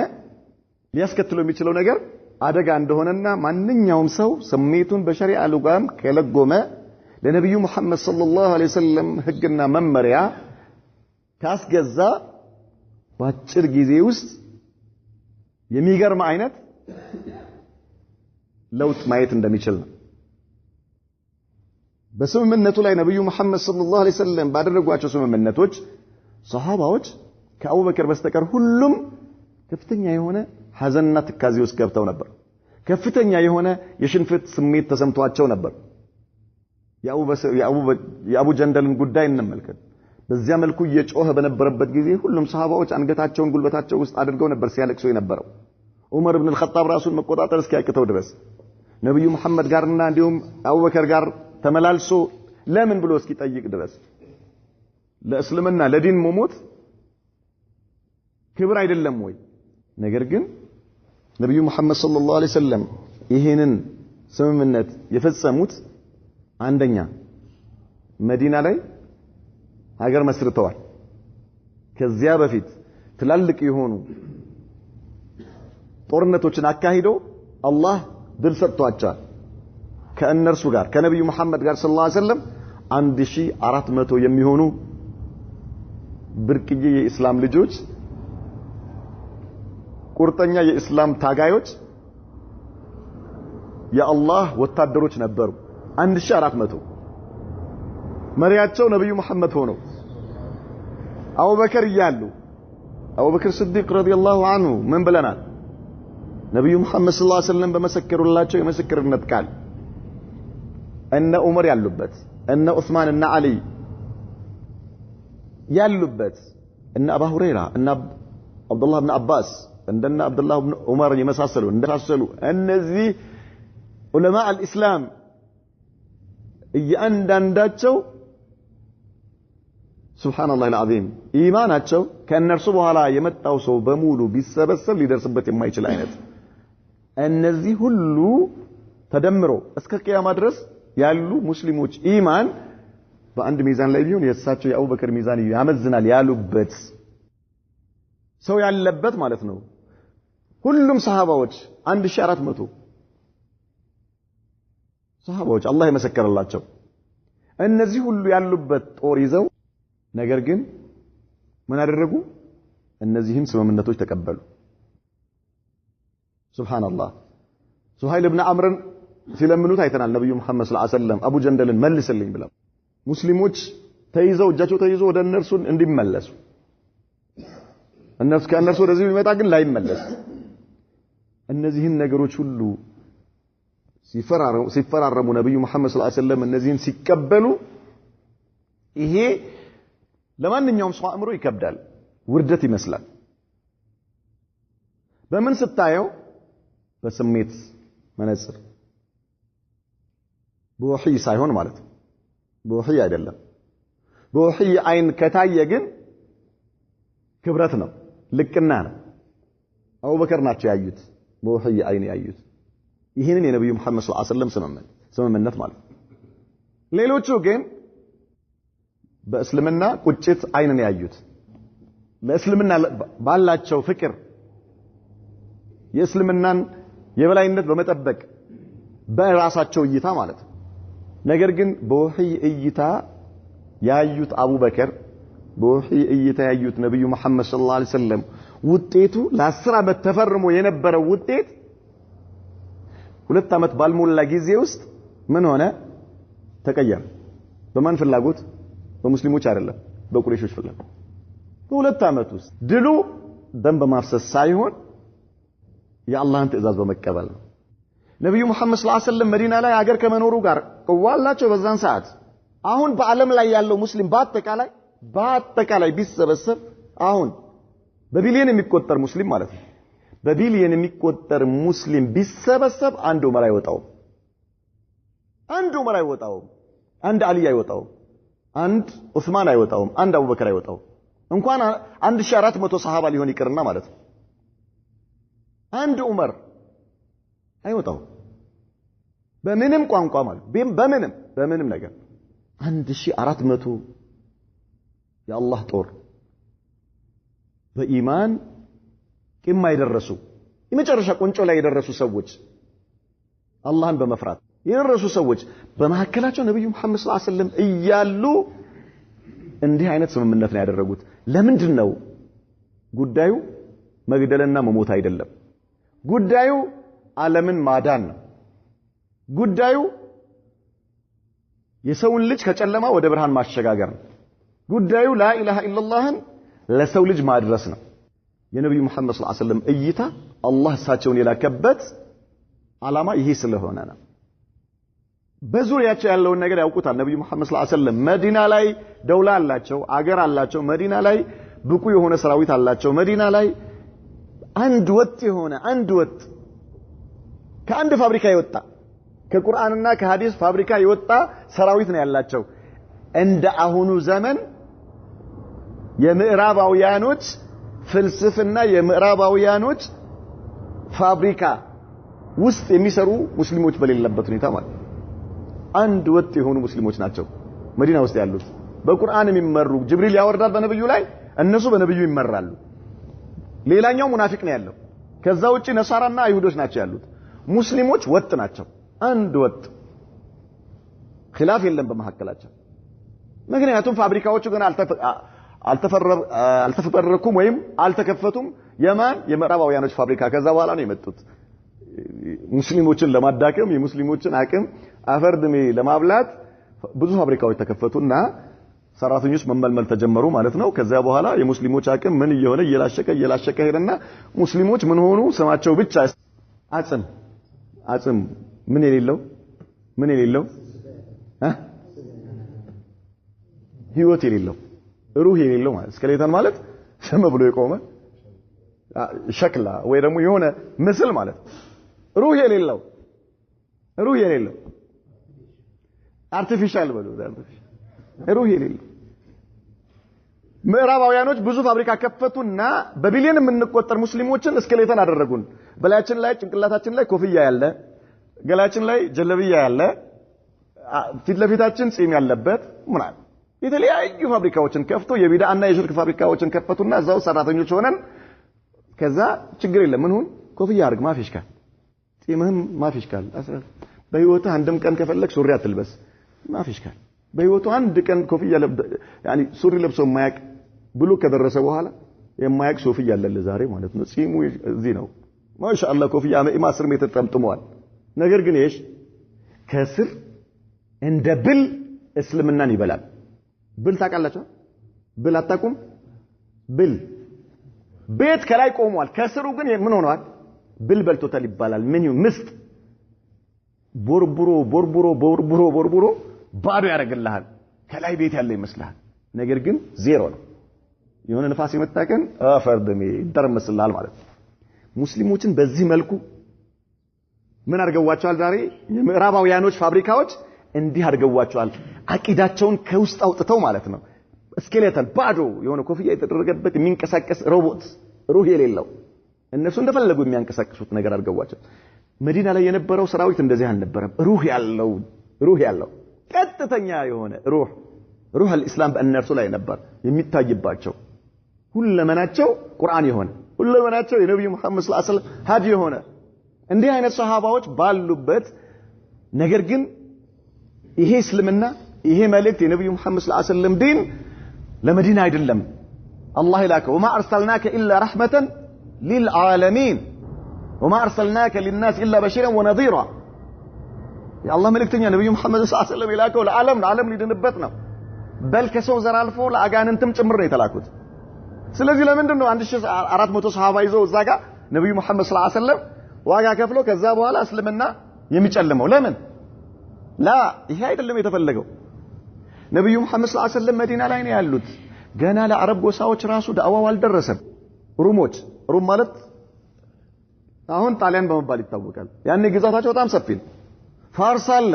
ሊያስከትለው የሚችለው ነገር አደጋ እንደሆነና ማንኛውም ሰው ስሜቱን በሸሪዓ ሉጋም ከለጎመ ለነብዩ መሐመድ ሰለላሁ ዐለይሂ ወሰለም ህግና መመሪያ ካስገዛ በአጭር ጊዜ ውስጥ የሚገርም አይነት ለውጥ ማየት እንደሚችል ነው በስምምነቱ ላይ ነብዩ መሐመድ ሰለላሁ ዐለይሂ ወሰለም ባደረጓቸው ስምምነቶች ሱሐባዎች ከአቡበከር በስተቀር ሁሉም ከፍተኛ የሆነ ሐዘንና ትካዜ ውስጥ ገብተው ነበር ከፍተኛ የሆነ የሽንፈት ስሜት ተሰምቷቸው ነበር የአቡ ጀንደልን ጉዳይ እንመልከት በዚያ መልኩ እየጮኸ በነበረበት ጊዜ ሁሉም ሱሐባዎች አንገታቸውን ጉልበታቸው ውስጥ አድርገው ነበር ሲያለቅሱ የነበረው ዑመር ኢብኑ አልኸጣብ ራሱን መቆጣጠር እስኪያቅተው ድረስ ነብዩ መሐመድ ጋርና እንዲሁም አቡበከር ጋር ተመላልሶ ለምን ብሎ እስኪጠይቅ ድረስ ለእስልምና ለዲን መሞት ክብር አይደለም ወይ ነገር ግን ነብዩ መሐመድ ሰለላሁ ዐለይሂ ወሰለም ይሄንን ስምምነት የፈጸሙት አንደኛ መዲና ላይ ሀገር መስርተዋል ከዚያ በፊት ትላልቅ የሆኑ ጦርነቶችን አካሂደው አላህ ድል ሰጥቷቸዋል ከእነርሱ ጋር ከነብዩ መሐመድ ጋር ሰለላሁ ዐለይሂ ወሰለም 1400 የሚሆኑ ብርቅዬ የእስላም ልጆች ቁርጠኛ የእስላም ታጋዮች የአላህ ወታደሮች ነበሩ 1400 መሪያቸው ነብዩ መሐመድ ሆነው አቡበከር እያሉ አቡበከር ስዲቅ ረዲየላሁ ዐንሁ ምን ብለናል ነብዩ መሐመድ ሰለላሁ ዐለይሂ ወሰለም በመሰከሩላቸው የምስክርነት ቃል እነ ዑመር ያሉበት እነ ዑስማን እና አሊ ያሉበት እነ አቡ ሁረይራ እነ አብዱላህ ኢብኑ አባስ እንደነ አብዱላህ ኢብኑ ዑመር የመሳሰሉ እነዚህ ዑለማ አልኢስላም እያንዳንዳቸው ሱብሃንአላህ አልዓዚም ኢማናቸው ከነርሱ በኋላ የመጣው ሰው በሙሉ ቢሰበሰብ ሊደርስበት የማይችል አይነት እነዚህ ሁሉ ተደምሮ እስከ ቂያማ ድረስ ያሉ ሙስሊሞች ኢማን በአንድ ሚዛን ላይ ቢሆን የእሳቸው የአቡበከር ሚዛን ያመዝናል ያሉበት ሰው ያለበት ማለት ነው ሁሉም ሰሃባዎች 1400 ሰሃባዎች አላህ የመሰከረላቸው እነዚህ ሁሉ ያሉበት ጦር ይዘው ነገር ግን ምን አደረጉ እነዚህን ስምምነቶች ተቀበሉ ሱብሃንአላህ ሱሃይል ኢብኑ አምርን ሲለምኑት አይተናል ነብዩ መሐመድ ሰለላሁ ዐለይሂ ወሰለም አቡ ጀንደልን መልስልኝ ብለው ሙስሊሞች ተይዘው እጃቸው ተይዞ ወደ እነርሱ እንዲመለሱ ከእነርሱ ወደዚህ ቢመጣ ግን ላይመለስ እነዚህን ነገሮች ሁሉ ሲፈራረሙ ነብዩ መሐመድ ሰለላሁ ዐለይሂ ወሰለም እነዚህን ሲቀበሉ ይሄ ለማንኛውም ሰው አእምሮ ይከብዳል ውርደት ይመስላል በምን ስታየው በስሜት መነጽር በወህይ ሳይሆን ማለት ነው በወህይ አይደለም በወህይ አይን ከታየ ግን ክብረት ነው ልቅና ነው አቡበከር ናቸው ያዩት በወህይ አይን ያዩት ይሄንን የነብዩ መሐመድ ሰለላሁ ዐለይሂ ወሰለም ስምምነት ማለት ሌሎቹ ግን በእስልምና ቁጭት አይንን ያዩት ለእስልምና ባላቸው ፍቅር የእስልምናን የበላይነት በመጠበቅ በራሳቸው እይታ ማለት ነገር ግን በወህይ እይታ ያዩት አቡበከር በወህይ እይታ ያዩት ነብዩ መሐመድ ሰለላሁ ዐለይሂ ወሰለም ውጤቱ ለ10 ዓመት ተፈርሞ የነበረው ውጤት 2 ዓመት ባልሞላ ጊዜ ውስጥ ምን ሆነ ተቀየረ በማን ፍላጎት በሙስሊሞች አይደለም በቁረይሾች ፍላጎት በ2 ዓመት ውስጥ ድሉ ደም በማፍሰስ ሳይሆን የአላህን ትእዛዝ በመቀበል ነው ነብዩ መሐመድ ሰለላሁ ዐለይሂ ወሰለም መዲና ላይ ሀገር ከመኖሩ ጋር ቀዋላቸው በዛን ሰዓት አሁን በአለም ላይ ያለው ሙስሊም በአጠቃላይ ቢሰበሰብ አሁን በቢሊየን የሚቆጠር ሙስሊም ማለት ነው በቢሊየን የሚቆጠር ሙስሊም ቢሰበሰብ አንድ ዑመር አይወጣውም አንድ አሊ አይወጣውም አንድ ዑስማን አይወጣውም አንድ አቡበከር አይወጣውም እንኳን 1400 ሰሃባ ሊሆን ይቀርና ማለት ነው አንድ ዑመር አይወጣው በምንም ቋንቋ ማለት በምንም ነገር 1400 የአላህ ጦር በኢማን ቂማ የደረሱ የመጨረሻ ቁንጮ ላይ የደረሱ ሰዎች አላህን በመፍራት የደረሱ ሰዎች በመሐከላቸው ነብዩ መሐመድ ሰለላሁ ዐለይሂ ወሰለም እያሉ እንዲህ አይነት ስምምነት ነው ያደረጉት ለምንድን ነው ጉዳዩ መግደልና መሞት አይደለም ጉዳዩ ዓለምን ማዳን ነው ጉዳዩ የሰውን ልጅ ከጨለማ ወደ ብርሃን ማሸጋገር ነው ጉዳዩ ላኢላሃ ኢላላህን ለሰው ልጅ ማድረስ ነው የነብዩ መሐመድ ሰለላሁ ዐለይሂ ወሰለም እይታ አላህ እሳቸውን የላከበት ዓላማ ይሄ ስለሆነ ነው በዙሪያቸው ያለውን ነገር ያውቁታል ነብዩ መሐመድ ሰለላሁ ዐለይሂ ወሰለም መዲና ላይ ደውላ አላቸው አገር አላቸው መዲና ላይ ብቁ የሆነ ሰራዊት አላቸው መዲና ላይ አንድ ወጥ ከአንድ ፋብሪካ የወጣ ከቁርአንና ከሐዲስ ፋብሪካ የወጣ ሰራዊት ነው ያላቸው እንደ አሁኑ ዘመን የምዕራባውያኖች ፍልስፍና የምዕራባውያኖች ፋብሪካ ውስጥ የሚሰሩ ሙስሊሞች በሌለበት ሁኔታ ማለት አንድ ወጥ የሆኑ ሙስሊሞች ናቸው መዲና ውስጥ ያሉት በቁርአን የሚመሩ ጅብሪል ያወርዳል በነብዩ ላይ እነሱ በነብዩ ይመራሉ ሌላኛው ሙናፊቅ ነው ያለው ከዛ ውጪ ነሳራና አይሁዶች ናቸው ያሉት ሙስሊሞች ወጥ ናቸው አንድ ወጥ ኺላፍ የለም በመሐከላቸው ምክንያቱም ፋብሪካዎቹ ገና አልተፈበረኩም ወይም አልተከፈቱም የምዕራባውያኖች ፋብሪካ ከዛ በኋላ ነው የመጡት ሙስሊሞችን ለማዳከም የሙስሊሞችን አቅም አፈርድሜ ለማብላት ብዙ ፋብሪካዎች ተከፈቱና ሰራተኞች መመልመል ተጀመሩ ማለት ነው። ከዛ በኋላ የሙስሊሞች አቅም ምን እየሆነ እየላሸቀ ሄደና ሙስሊሞች ምን ሆኑ? ስማቸው ብቻ አጽም ምን የሌለው ህይወት የሌለው ሩህ የሌለው ማለት ስኬሌተን ማለት ስም ብሎ የቆመ ሸክላ ወይ ደግሞ የሆነ ምስል ማለት ሩህ የሌለው አርቲፊሻል ብሎ ሩህ የሌለው ምዕራባውያኖች ብዙ ፋብሪካ ከፈቱና በቢሊየን የምንቆጠር ሙስሊሞችን ስኬሌተን አደረጉን። በላያችን ላይ ጭንቅላታችን ላይ ኮፍያ ያለ፣ ገላችን ላይ ጀለብያ ያለ፣ ፊት ለፊታችን ጺም ያለበት ምናምን የተለያዩ ፋብሪካዎችን ከፍቶ የቢድዓና የሽርክ ፋብሪካዎችን ከፈቱና እዛው ሰራተኞች ሆነን ከዛ ችግር የለም ምን ሁን ኮፍያ አድርግ ማፊሽካል ጺምህም ማፊሽካል በህይወትህ አንድም ቀን ከፈለክ ሱሪ አትልበስ ማፊሽካል በህይወቱ አንድ ቀን ኮፍያ ያኒ ሱሪ ለብሶ የማያቅ ብሎ ከደረሰ በኋላ የማያቅ ሶፍያ ያለለ ዛሬ ማለት ነው። ጺሙ እዚህ ነው ማሻአላህ ኮፍያ ማስር ሜትር ጠምጥሟል። ነገር ግን እሺ ከስር እንደ ብል እስልምናን ይበላል። ብል ታውቃላችሁ? ብል አታውቁም? ብል ቤት ከላይ ቆሟል፣ ከስሩ ግን ምን ሆኗል? ብል በልቶታል ይባላል። ምን ምስጥ ቦርቡሮ ባዶ ያደርግልሃል። ከላይ ቤት ያለ ይመስልሃል፣ ነገር ግን ዜሮ ነው። የሆነ ንፋስ የመጣቀን አፈርድሜ ይደርመስልሃል ማለት ነው። ሙስሊሞችን በዚህ መልኩ ምን አድርገዋቸዋል? ዛሬ የምዕራባውያኖች ፋብሪካዎች እንዲህ አድርገዋቸዋል። አቂዳቸውን ከውስጥ አውጥተው ማለት ነው። ስኬሌተን ባዶ የሆነ ኮፍያ የተደረገበት የሚንቀሳቀስ ሮቦት ሩህ የሌለው እነሱ እንደፈለጉ የሚያንቀሳቅሱት ነገር አድርገዋቸው። መዲና ላይ የነበረው ሰራዊት እንደዚህ አልነበረም። ሩህ ያለው ቀጥተኛ የሆነ ሩህ አልእስላም በእነርሱ ላይ ነበር የሚታይባቸው። ሁለመናቸው ቁርአን የሆነ ሁለመናቸው የነብዩ መሐመድ ሰለላሁ ዐለይሂ ወሰለም ሀዲ የሆነ እንዲህ አይነት ሰሃባዎች ባሉበት ነገር ግን ይሄ እስልምና ይሄ መልእክት የነብዩ መሐመድ ሰለላሁ ዐለይሂ ወሰለም ዲን ለመዲና አይደለም አላህ ይላከው وما ارسلناك الا رحمه للعالمين وما ارسلناك للناس الا بشيرا ونذيرا የአላህ መልእክተኛ ነብዩ መሐመድ ሰለላሁ ዐለይሂ ወሰለም ይላከው ለዓለም ሊድንበት ነው። በል ከሰው ዘር አልፎ ለአጋንንትም ጭምር ነው የተላኩት። ስለዚህ ለምንድን ነው 1400 ሰሃባ ይዘው እዛ ጋር ነብዩ መሐመድ ሰለላሁ ዐለይሂ ወሰለም ዋጋ ከፍሎ ከዛ በኋላ እስልምና የሚጨልመው ለምን? ይሄ አይደለም የተፈለገው። ነብዩ መሐመድ ሰለላሁ ዐለይሂ ወሰለም መዲና ላይ ነው ያሉት። ገና ለአረብ ጎሳዎች ራሱ ዳዕዋው አልደረሰም። ሩም ማለት አሁን ጣሊያን በመባል ይታወቃል። ያኔ ግዛታቸው በጣም ሰፊ ነው። ፋርስ አለ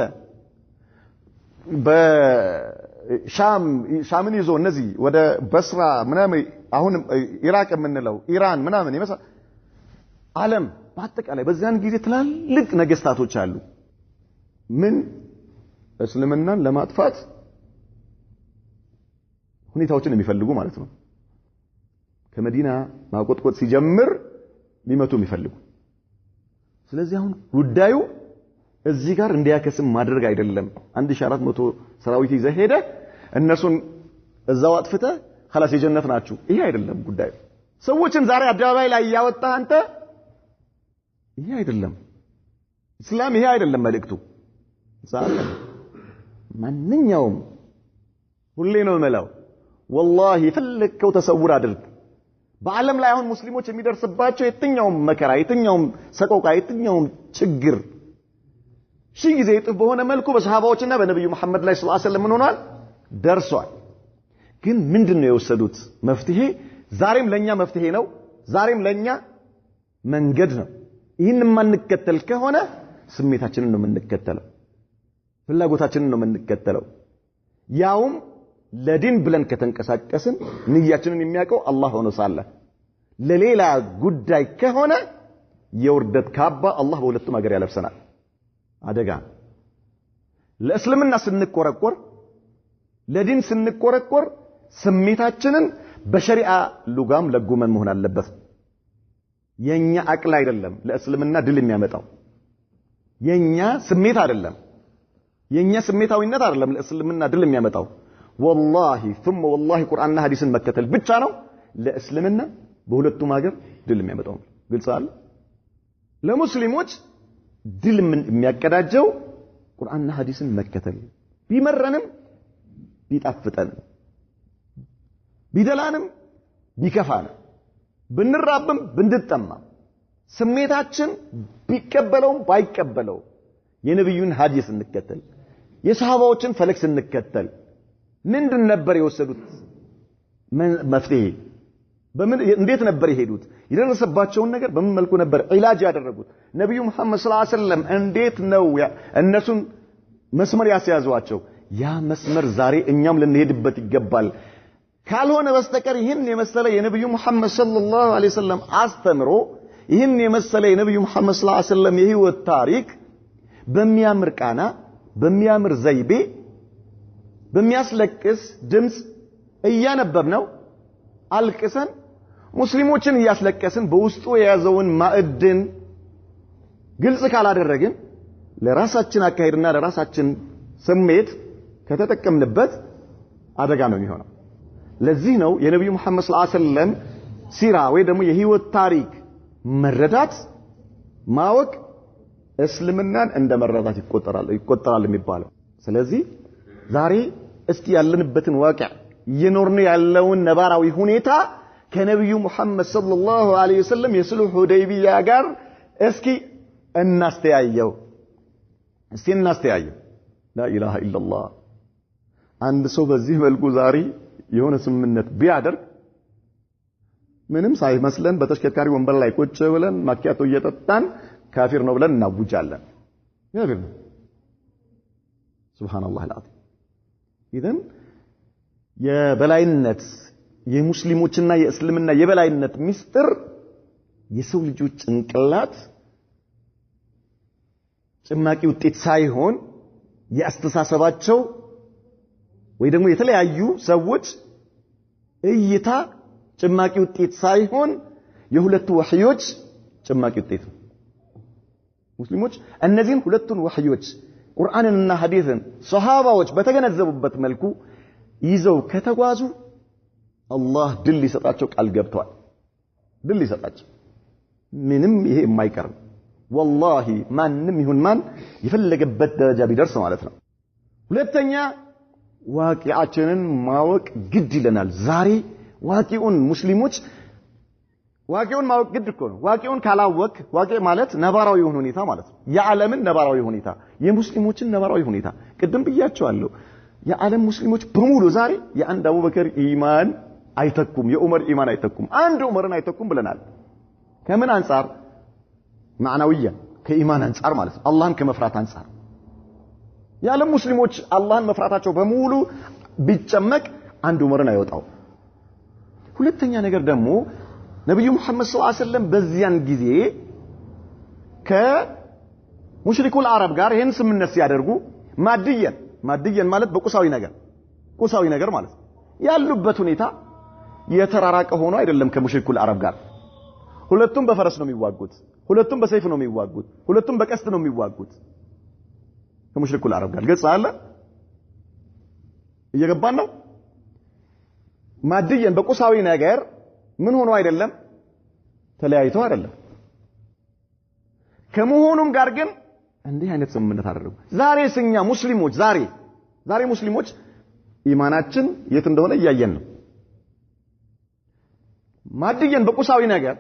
ሻምን ይዞ እነዚህ ወደ በስራ ምናምን አሁን ኢራቅ የምንለው ኢራን ምናምን ይመስል ዓለም በአጠቃላይ በዛን ጊዜ ትላልቅ ነገስታቶች አሉ። ምን እስልምናን ለማጥፋት ሁኔታዎችን የሚፈልጉ ማለት ነው። ከመዲና ማቆጥቆጥ ሲጀምር ሊመቱ የሚፈልጉ። ስለዚህ አሁን ጉዳዩ እዚህ ጋር እንዲያከስም ማድረግ አይደለም። 1400 ሰራዊት ይዘህ ሄደህ እነሱን እዛው አጥፍተህ خلاص የጀነት ናችሁ። ይሄ አይደለም ጉዳዩ። ሰዎችን ዛሬ አደባባይ ላይ ያወጣህ አንተ ይሄ አይደለም እስላም፣ ይሄ አይደለም መልእክቱ። ዛሬ ማንኛውም ሁሌ ነው የምለው ወላሂ ፈለከው ተሰውር አድርግ። በዓለም ላይ አሁን ሙስሊሞች የሚደርስባቸው የትኛውም መከራ፣ የትኛውም ሰቆቃ፣ የትኛውም ችግር ሺህ ጊዜ እጥፍ በሆነ መልኩ በሰሃባዎችና በነብዩ መሐመድ ላይ ሰለላሁ ዐለይሂ ወሰለም ምን ሆኗል? ደርሷል። ግን ምንድነው የወሰዱት መፍትሄ? ዛሬም ለኛ መፍትሄ ነው። ዛሬም ለኛ መንገድ ነው። ይህን የማንከተል ከሆነ ስሜታችንን ነው የምንከተለው፣ ፍላጎታችንን ነው የምንከተለው። ያውም ለዲን ብለን ከተንቀሳቀስን ንያችንን የሚያውቀው አላህ ሆኖ ሳለ ለሌላ ጉዳይ ከሆነ የውርደት ካባ አላህ በሁለቱም ሀገር ያለብሰናል። አደጋ ለእስልምና ስንቆረቆር ለዲን ስንቆረቆር ስሜታችንን በሸሪዓ ሉጋም ለጉመን መሆን አለበት። የኛ አቅል አይደለም ለእስልምና ድል የሚያመጣው፣ የኛ ስሜት አይደለም፣ የኛ ስሜታዊነት አይደለም ለእስልምና ድል የሚያመጣው። ወላሂ ثم والله ቁርአንና ሐዲስን መከተል ብቻ ነው ለእስልምና በሁለቱም ሀገር ድል የሚያመጣው። ግልጽ አይደል? ለሙስሊሞች ድል የሚያቀዳጀው ቁርአንና ሐዲስን መከተል ቢመረንም ቢጣፍጠንም ቢደላንም ቢከፋንም ብንራብም ብንጠማም ስሜታችን ቢቀበለውም ባይቀበለው የነብዩን ሐዲስ እንከተል የሰሃባዎችን ፈለግ እንከተል ምንድን ነበር የወሰዱት መፍትሄ በምን እንዴት ነበር የሄዱት ይደረሰባቸውን ነገር በምን መልኩ ነበር ኢላጅ ያደረጉት ነብዩ መሐመድ ሰለላሁ ዐለይሂ ወሰለም እንዴት ነው እነሱን መስመር ያስያዟቸው ያ መስመር ዛሬ እኛም ልንሄድበት ይገባል ካልሆነ በስተቀር ይህን የመሰለ የነብዩ መሐመድ ሰለላሁ ዐለይሂ ወሰለም አስተምሮ ይህን የመሰለ የነብዩ መሐመድ ሰለላሁ ዐለይሂ ወሰለም የህይወት ታሪክ በሚያምር ቃና በሚያምር ዘይቤ በሚያስለቅስ ድምጽ እያነበብነው አልቅሰን ሙስሊሞችን እያስለቀስን በውስጡ የያዘውን ማዕድን ግልጽ ካላደረግን ለራሳችን አካሄድና ለራሳችን ስሜት ከተጠቀምንበት አደጋ ነው የሚሆነው ለዚህ ነው የነብዩ መሐመድ ሰለላሁ ዐለይሂ ወሰለም ሲራ ወይ ደግሞ የህይወት ታሪክ መረዳት ማወቅ እስልምናን እንደመረዳት ይቆጠራል የሚባለው ስለዚህ ዛሬ እስቲ ያለንበትን ዋቂዕ የኖርነ ያለውን ነባራዊ ሁኔታ ከነብዩ መሐመድ ሰለላሁ ዐለይሂ ወሰለም የሱልህ ሁደይቢያ ጋር እስኪ እናስተያየው ላ ኢላሃ ኢላላህ አንድ ሰው በዚህ መልኩ ዛሬ የሆነ ስምምነት ቢያደርግ ምንም ሳይመስለን በተሽከርካሪ ወንበር ላይ ቁጭ ብለን ማኪያቶ እየጠጣን ካፊር ነው ብለን እናውጃለን ካፊር ነው ሱብሃንአላህ አልዓዚም ኢዘን የበላይነት የሙስሊሞችና የእስልምና የበላይነት ሚስጥር የሰው ልጆች ጭንቅላት ጭማቂ ውጤት ሳይሆን የአስተሳሰባቸው ወይ ደግሞ የተለያዩ ሰዎች እይታ ጭማቂ ውጤት ሳይሆን የሁለቱ ወህዮች ጭማቂ ውጤት ነው ሙስሊሞች እነዚህን ሁለቱን ወህዮች ቁርአንንና ሐዲስን ሱሐባዎች በተገነዘቡበት መልኩ ይዘው ከተጓዙ አላህ ድል ይሰጣቸው ቃል ገብቷል ድል ይሰጣቸው ምንም ይሄ የማይቀር ወላሂ ማንም ይሁን ማን የፈለገበት ደረጃ ቢደርስ ማለት ነው ሁለተኛ ዋቂዓችንን ማወቅ ግድ ይለናል ዛሬ ዋቂውን ሙስሊሞች ዋቂውን ማወቅ ግድ እኮ ነው ዋቂውን ካላወቅ ዋቂ ማለት ነባራዊ ሁኔታ ማለት ነው የዓለምን ነባራዊ ሁኔታ የሙስሊሞችን ነባራዊ ሁኔታ ቅድም ብያቸዋለሁ የዓለም ሙስሊሞች በሙሉ ዛሬ የአንድ አቡበከር ኢማን አይተኩም የዑመር ኢማን አይተኩም አንድ ዑመርን አይተኩም ብለናል ከምን አንፃር ማዕናዊያ ከኢማን አንፃር ማለት ነው አላህን ከመፍራት አንፃር የዓለም ሙስሊሞች አላህን መፍራታቸው በሙሉ ቢጨመቅ አንድ ዑመርን አይወጣው ሁለተኛ ነገር ደግሞ ነብዩ መሐመድ ሰለላሁ ዐለይሂ ወሰለም በዚያን ጊዜ ከሙሽሪኩል አረብ ጋር ይሄን ስምምነት ሲያደርጉ ማድየን ማለት በቁሳዊ ነገር ማለት ያሉበት ሁኔታ የተራራቀ ሆኖ አይደለም ከሙሽሪኩል አረብ ጋር ሁለቱም በፈረስ ነው የሚዋጉት ሁለቱም በሰይፍ ነው የሚዋጉት ሁለቱም በቀስት ነው የሚዋጉት ከሙሽሪኩል አረብ ጋር ግልጽ አለ እየገባን ነው ማድየን በቁሳዊ ነገር ምን ሆኖ አይደለም ተለያይተው አይደለም ከመሆኑም ጋር ግን እንዲህ አይነት ስምምነት አደረጉ ዛሬ ስኛ ሙስሊሞች ዛሬ ሙስሊሞች ኢማናችን የት እንደሆነ እያየን ነው ማድየን በቁሳዊ ነገር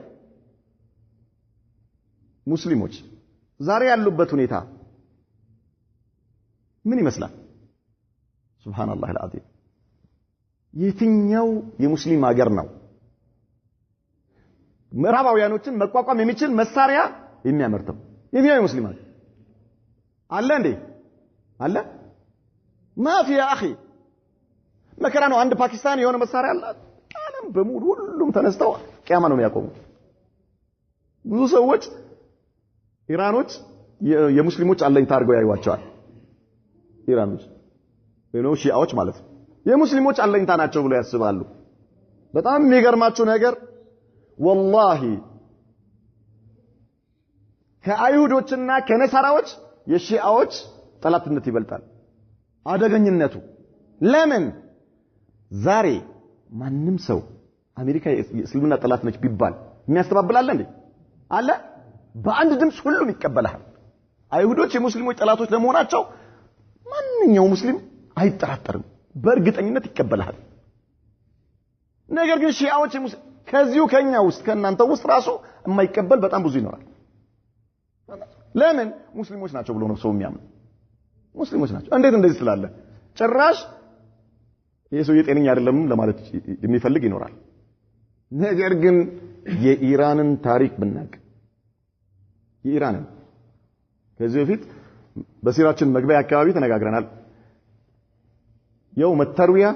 ሙስሊሞች ዛሬ ያሉበት ሁኔታ ምን ይመስላል ሱብሃንአላህ አልዓዚም የትኛው የሙስሊም ሀገር ነው ምዕራባውያኖችን መቋቋም የሚችል መሳሪያ የሚያመርተው የትኛው ሙስሊም ሀገር አለ እንዴ አለ ማፊ ያ اخي መከራ ነው አንድ ፓኪስታን የሆነ መሳሪያ አለ ዓለም በሙሉ ሁሉም ተነስተው ቂያማ ነው የሚያቆሙ ብዙ ሰዎች ኢራኖች የሙስሊሞች አለኝታ አድርገው ያዩዋቸዋል ኢራኖች ወይንም ሺአዎች ማለት ነው የሙስሊሞች አለኝታ ናቸው ብለው ያስባሉ በጣም የሚገርማችሁ ነገር ወላሂ ከአይሁዶችና ከነሳራዎች የሺአዎች ጠላትነት ይበልጣል አደገኝነቱ ለምን ዛሬ ማንም ሰው አሜሪካ የእስልምና ጠላት ነች ቢባል የሚያስተባብላል እንዴ አለ በአንድ ድምጽ ሁሉም ይቀበላል። አይሁዶች የሙስሊሞች ጠላቶች ለመሆናቸው ማንኛውም ሙስሊም አይጠራጠርም፣ በእርግጠኝነት ይቀበላል። ነገር ግን ሺዓዎች ከዚሁ ከኛ ውስጥ ከእናንተ ውስጥ ራሱ የማይቀበል በጣም ብዙ ይኖራል። ለምን? ሙስሊሞች ናቸው ብሎ ነው ሰው የሚያምን። ሙስሊሞች ናቸው። እንዴት እንደዚህ ስላለ ጭራሽ ይሄ ሰው የጤነኛ አይደለም ለማለት የሚፈልግ ይኖራል። ነገር ግን የኢራንን ታሪክ ብናቅ የኢራንን ከዚህ በፊት በሲራችን መግቢያ አካባቢ ተነጋግረናል። የውመ ተርዊያ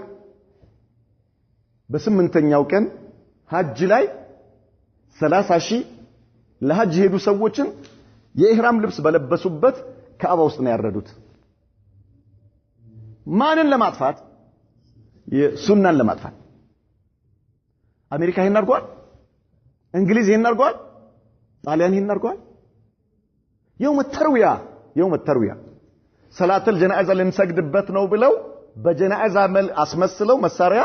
በስምንተኛው ቀን ሐጅ ላይ 30,000 ለሐጅ ሄዱ ሰዎችን የኢህራም ልብስ በለበሱበት ካዕባ ውስጥ ነው ያረዱት። ማንን ለማጥፋት? የሱናን ለማጥፋት። አሜሪካ ይሄን አድርጓል፣ እንግሊዝ ይሄን አድርጓል፣ ጣሊያን ይሄን አድርጓል። የውመ ተርዊያ ሰላተል ጀናዛ ልንሰግድበት ነው ብለው በጀናዛ መል አስመስለው መሳሪያ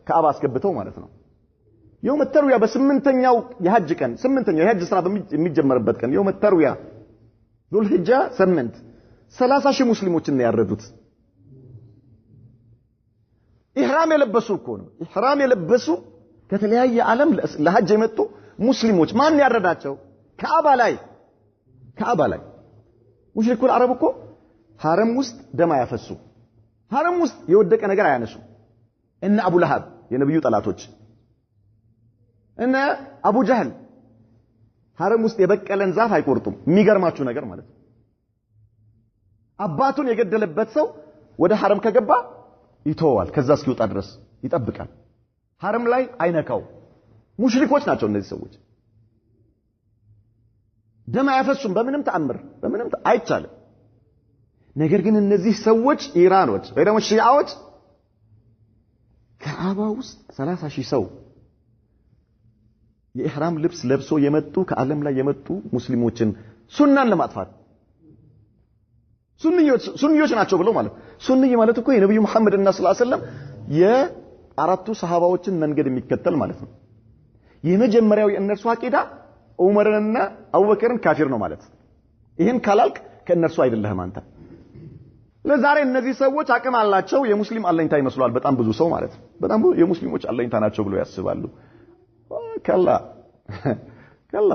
ካዕባ አስገብተው ማለት ነው። የውመ ተርዊያ በስምንተኛው የሐጅ ቀን ስምንተኛው የሐጅ ስራ የሚጀመርበት ቀን የውመ ተርዊያ ዙልሂጃ 8 30,000 ሙስሊሞችን ያረዱት። ኢህራም የለበሱ እኮ ነው። ኢህራም የለበሱ ከተለያየ ዓለም ለሐጅ የመጡ ሙስሊሞች ማን ያረዳቸው? ካዕባ ላይ ሙሽሪኩል አረብ እኮ ሐረም ውስጥ ደም አያፈሱ፣ ሐረም ውስጥ የወደቀ ነገር አያነሱ። እነ አቡ ለሃብ የነብዩ ጠላቶች፣ እነ አቡ ጀህል ሐረም ውስጥ የበቀለን ዛፍ አይቆርጡም። የሚገርማችሁ ነገር ማለት ነው አባቱን የገደለበት ሰው ወደ ሐረም ከገባ ይተዋል፣ ከዛ እስኪወጣ ድረስ ይጠብቃል። ሐረም ላይ አይነካው። ሙሽሪኮች ናቸው እነዚህ ሰዎች። ደም አያፈሱም በምንም ተአምር፣ በምንም አይቻልም። ነገር ግን እነዚህ ሰዎች ኢራኖች ወይ ደግሞ ሺዓዎች ካዕባ ውስጥ 30,000 ሰው የኢህራም ልብስ ለብሶ የመጡ ከዓለም ላይ የመጡ ሙስሊሞችን ሱናን ለማጥፋት ሱንዮች ናቸው ብለው ማለት ሱንይ ማለት እኮ የነብዩ መሐመድ ሰለላሁ ዐለይሂ ወሰለም የአራቱ ሰሃባዎችን መንገድ የሚከተል ማለት ነው። የመጀመሪያው የእነርሱ አቂዳ ዑመርንና አቡበከርን ካፊር ነው ማለት። ይሄን ካላልክ ከእነርሱ አይደለህም አንተ። ለዛሬ እነዚህ ሰዎች አቅም አላቸው፣ የሙስሊም አለኝታ ይመስላል በጣም ብዙ ሰው ማለት ነው። በጣም የሙስሊሞች አለኝታ ናቸው ብለው ያስባሉ። ከላ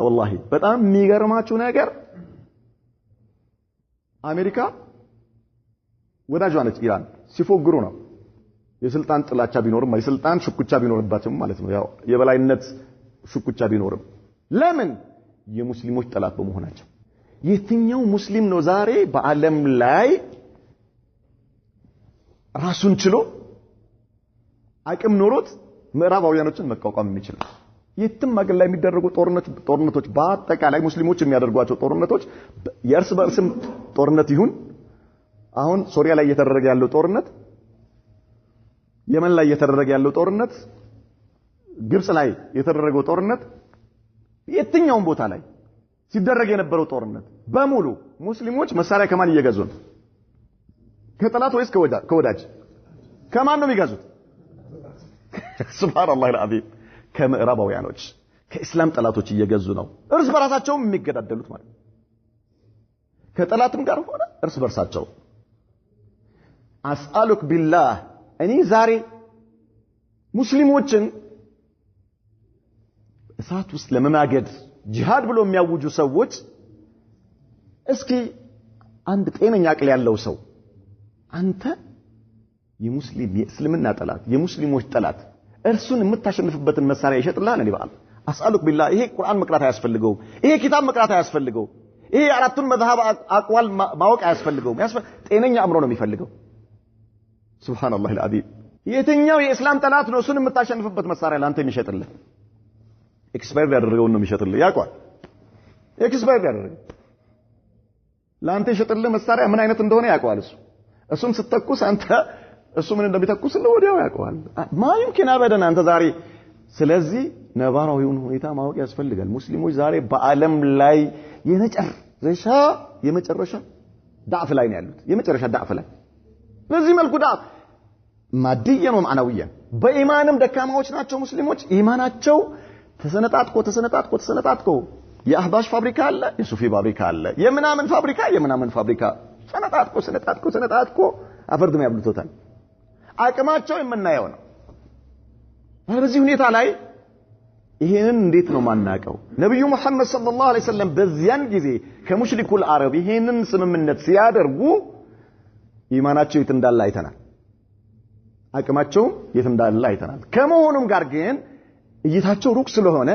ወላሂ በጣም የሚገርማችሁ ነገር አሜሪካ ወዳጇ ነች ኢራን። ሲፎግሩ ነው የስልጣን ጥላቻ ቢኖርም የስልጣን ሽኩቻ ቢኖርባትም ማለት ነው። ያው የበላይነት ሽኩቻ ቢኖርም ለምን? የሙስሊሞች ጠላት በመሆናቸው። የትኛው ሙስሊም ነው ዛሬ በዓለም ላይ ራሱን ችሎ አቅም ኖሮት ምዕራባውያኖችን መቋቋም የሚችል? የትም ሀገር ላይ የሚደረጉ ጦርነቶች በአጠቃላይ ሙስሊሞች የሚያደርጓቸው ጦርነቶች የእርስ በእርስም ጦርነት ይሁን አሁን ሶሪያ ላይ እየተደረገ ያለው ጦርነት፣ የመን ላይ እየተደረገ ያለው ጦርነት፣ ግብጽ ላይ የተደረገው ጦርነት፣ የትኛውም ቦታ ላይ ሲደረግ የነበረው ጦርነት በሙሉ ሙስሊሞች መሳሪያ ከማን እየገዙ ነው? ከጠላት ወይስ ከወዳጅ? ከማን ነው የሚገዙት? ሱብሃንአላህ አልዓዚም። ከምዕራባውያኖች ከእስላም ጠላቶች እየገዙ ነው። እርስ በራሳቸውም የሚገዳደሉት ማለት ነው። ከጠላትም ጋር ሆነ እርስ በርሳቸው። አስአሉክ ቢላህ እኔ ዛሬ ሙስሊሞችን እሳት ውስጥ ለመማገድ ጂሃድ ብሎ የሚያውጁ ሰዎች እስኪ አንድ ጤነኛ አቅል ያለው ሰው አንተ የእስልምና ጠላት የሙስሊሞች ጠላት እርሱን የምታሸንፍበትን መሳሪያ ይሸጥልሃል? እኔ በአላህ አስአሉክ ቢላህ ይሄ ቁርአን መቅራት አያስፈልገው፣ ይሄ ኪታብ መቅራት አያስፈልገው፣ ይሄ አራቱን መዝሃብ አቅዋል ማወቅ አያስፈልገው። ጤነኛ አእምሮ ነው የሚፈልገው። ሱብሃንአላህ አልዓዚም። የትኛው የእስላም ጠላት ነው እሱን የምታሸንፍበት መሳሪያ ለአንተ የሚሸጥልህ? ኤክስፓየር ያደረገውን ነው የሚሸጥልህ። ያውቃል ኤክስፓየር ያደረገው ለአንተ የሸጥልህ መሳሪያ ምን አይነት እንደሆነ ያውቃል እሱ። እሱን ስትተኩስ አንተ እሱ ምን እንደሚተኩስ ወዲያው ያውቃል። ማይምኪን አበደን አንተ ዛሬ። ስለዚህ ነባራዊውን ሁኔታ ማወቅ ያስፈልጋል። ሙስሊሞች ዛሬ በዓለም ላይ የመጨረሻ ዳዕፍ ላይ ነው ያሉት። የመጨረሻ ዳዕፍ ላይ በዚህ መልኩ ዳዕፍ ማድየን ወማዕናዊያን በኢማንም ደካማዎች ናቸው ሙስሊሞች። ኢማናቸው ተሰነጣጥቆ የአህባሽ ፋብሪካ አለ፣ የሱፊ ፋብሪካ አለ፣ የምናምን ፋብሪካ ሰነጣጥቆ አፈርድም ያብሉታል። አቅማቸው የምናየው ነው። በዚህ ሁኔታ ላይ ይሄንን እንዴት ነው ማናቀው? ነብዩ መሐመድ ሰለላሁ ዐለይሂ ወሰለም በዚያን ጊዜ ከሙሽሪኩል አረብ ይሄንን ስምምነት ሲያደርጉ ኢማናቸው የት እንዳለ አይተናል። አቅማቸው የት እንዳለ አይተናል። ከመሆኑም ጋር ግን እይታቸው ሩቅ ስለሆነ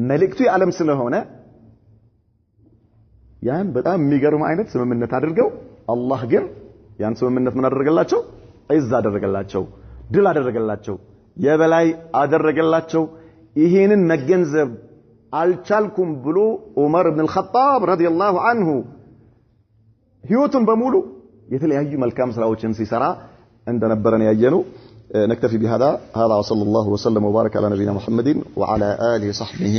መልእክቱ የዓለም ስለሆነ ያን በጣም የሚገርም አይነት ስምምነት አድርገው አላህ ግን ያን ስምምነት ምን አደረገላቸው? ዒዝ አደረገላቸው፣ ድል አደረገላቸው፣ የበላይ አደረገላቸው። ይሄንን መገንዘብ አልቻልኩም ብሎ ዑመር ኢብኑ አልኸጣብ ረዲየላሁ ዐንሁ ህይወቱን በሙሉ የተለያዩ መልካም ስራዎችን ሲሰራ እንደነበረን ያየነው። نكتفي بهذا وصلى الله وسلم وبارك على نبينا محمد وعلى آله وصحبه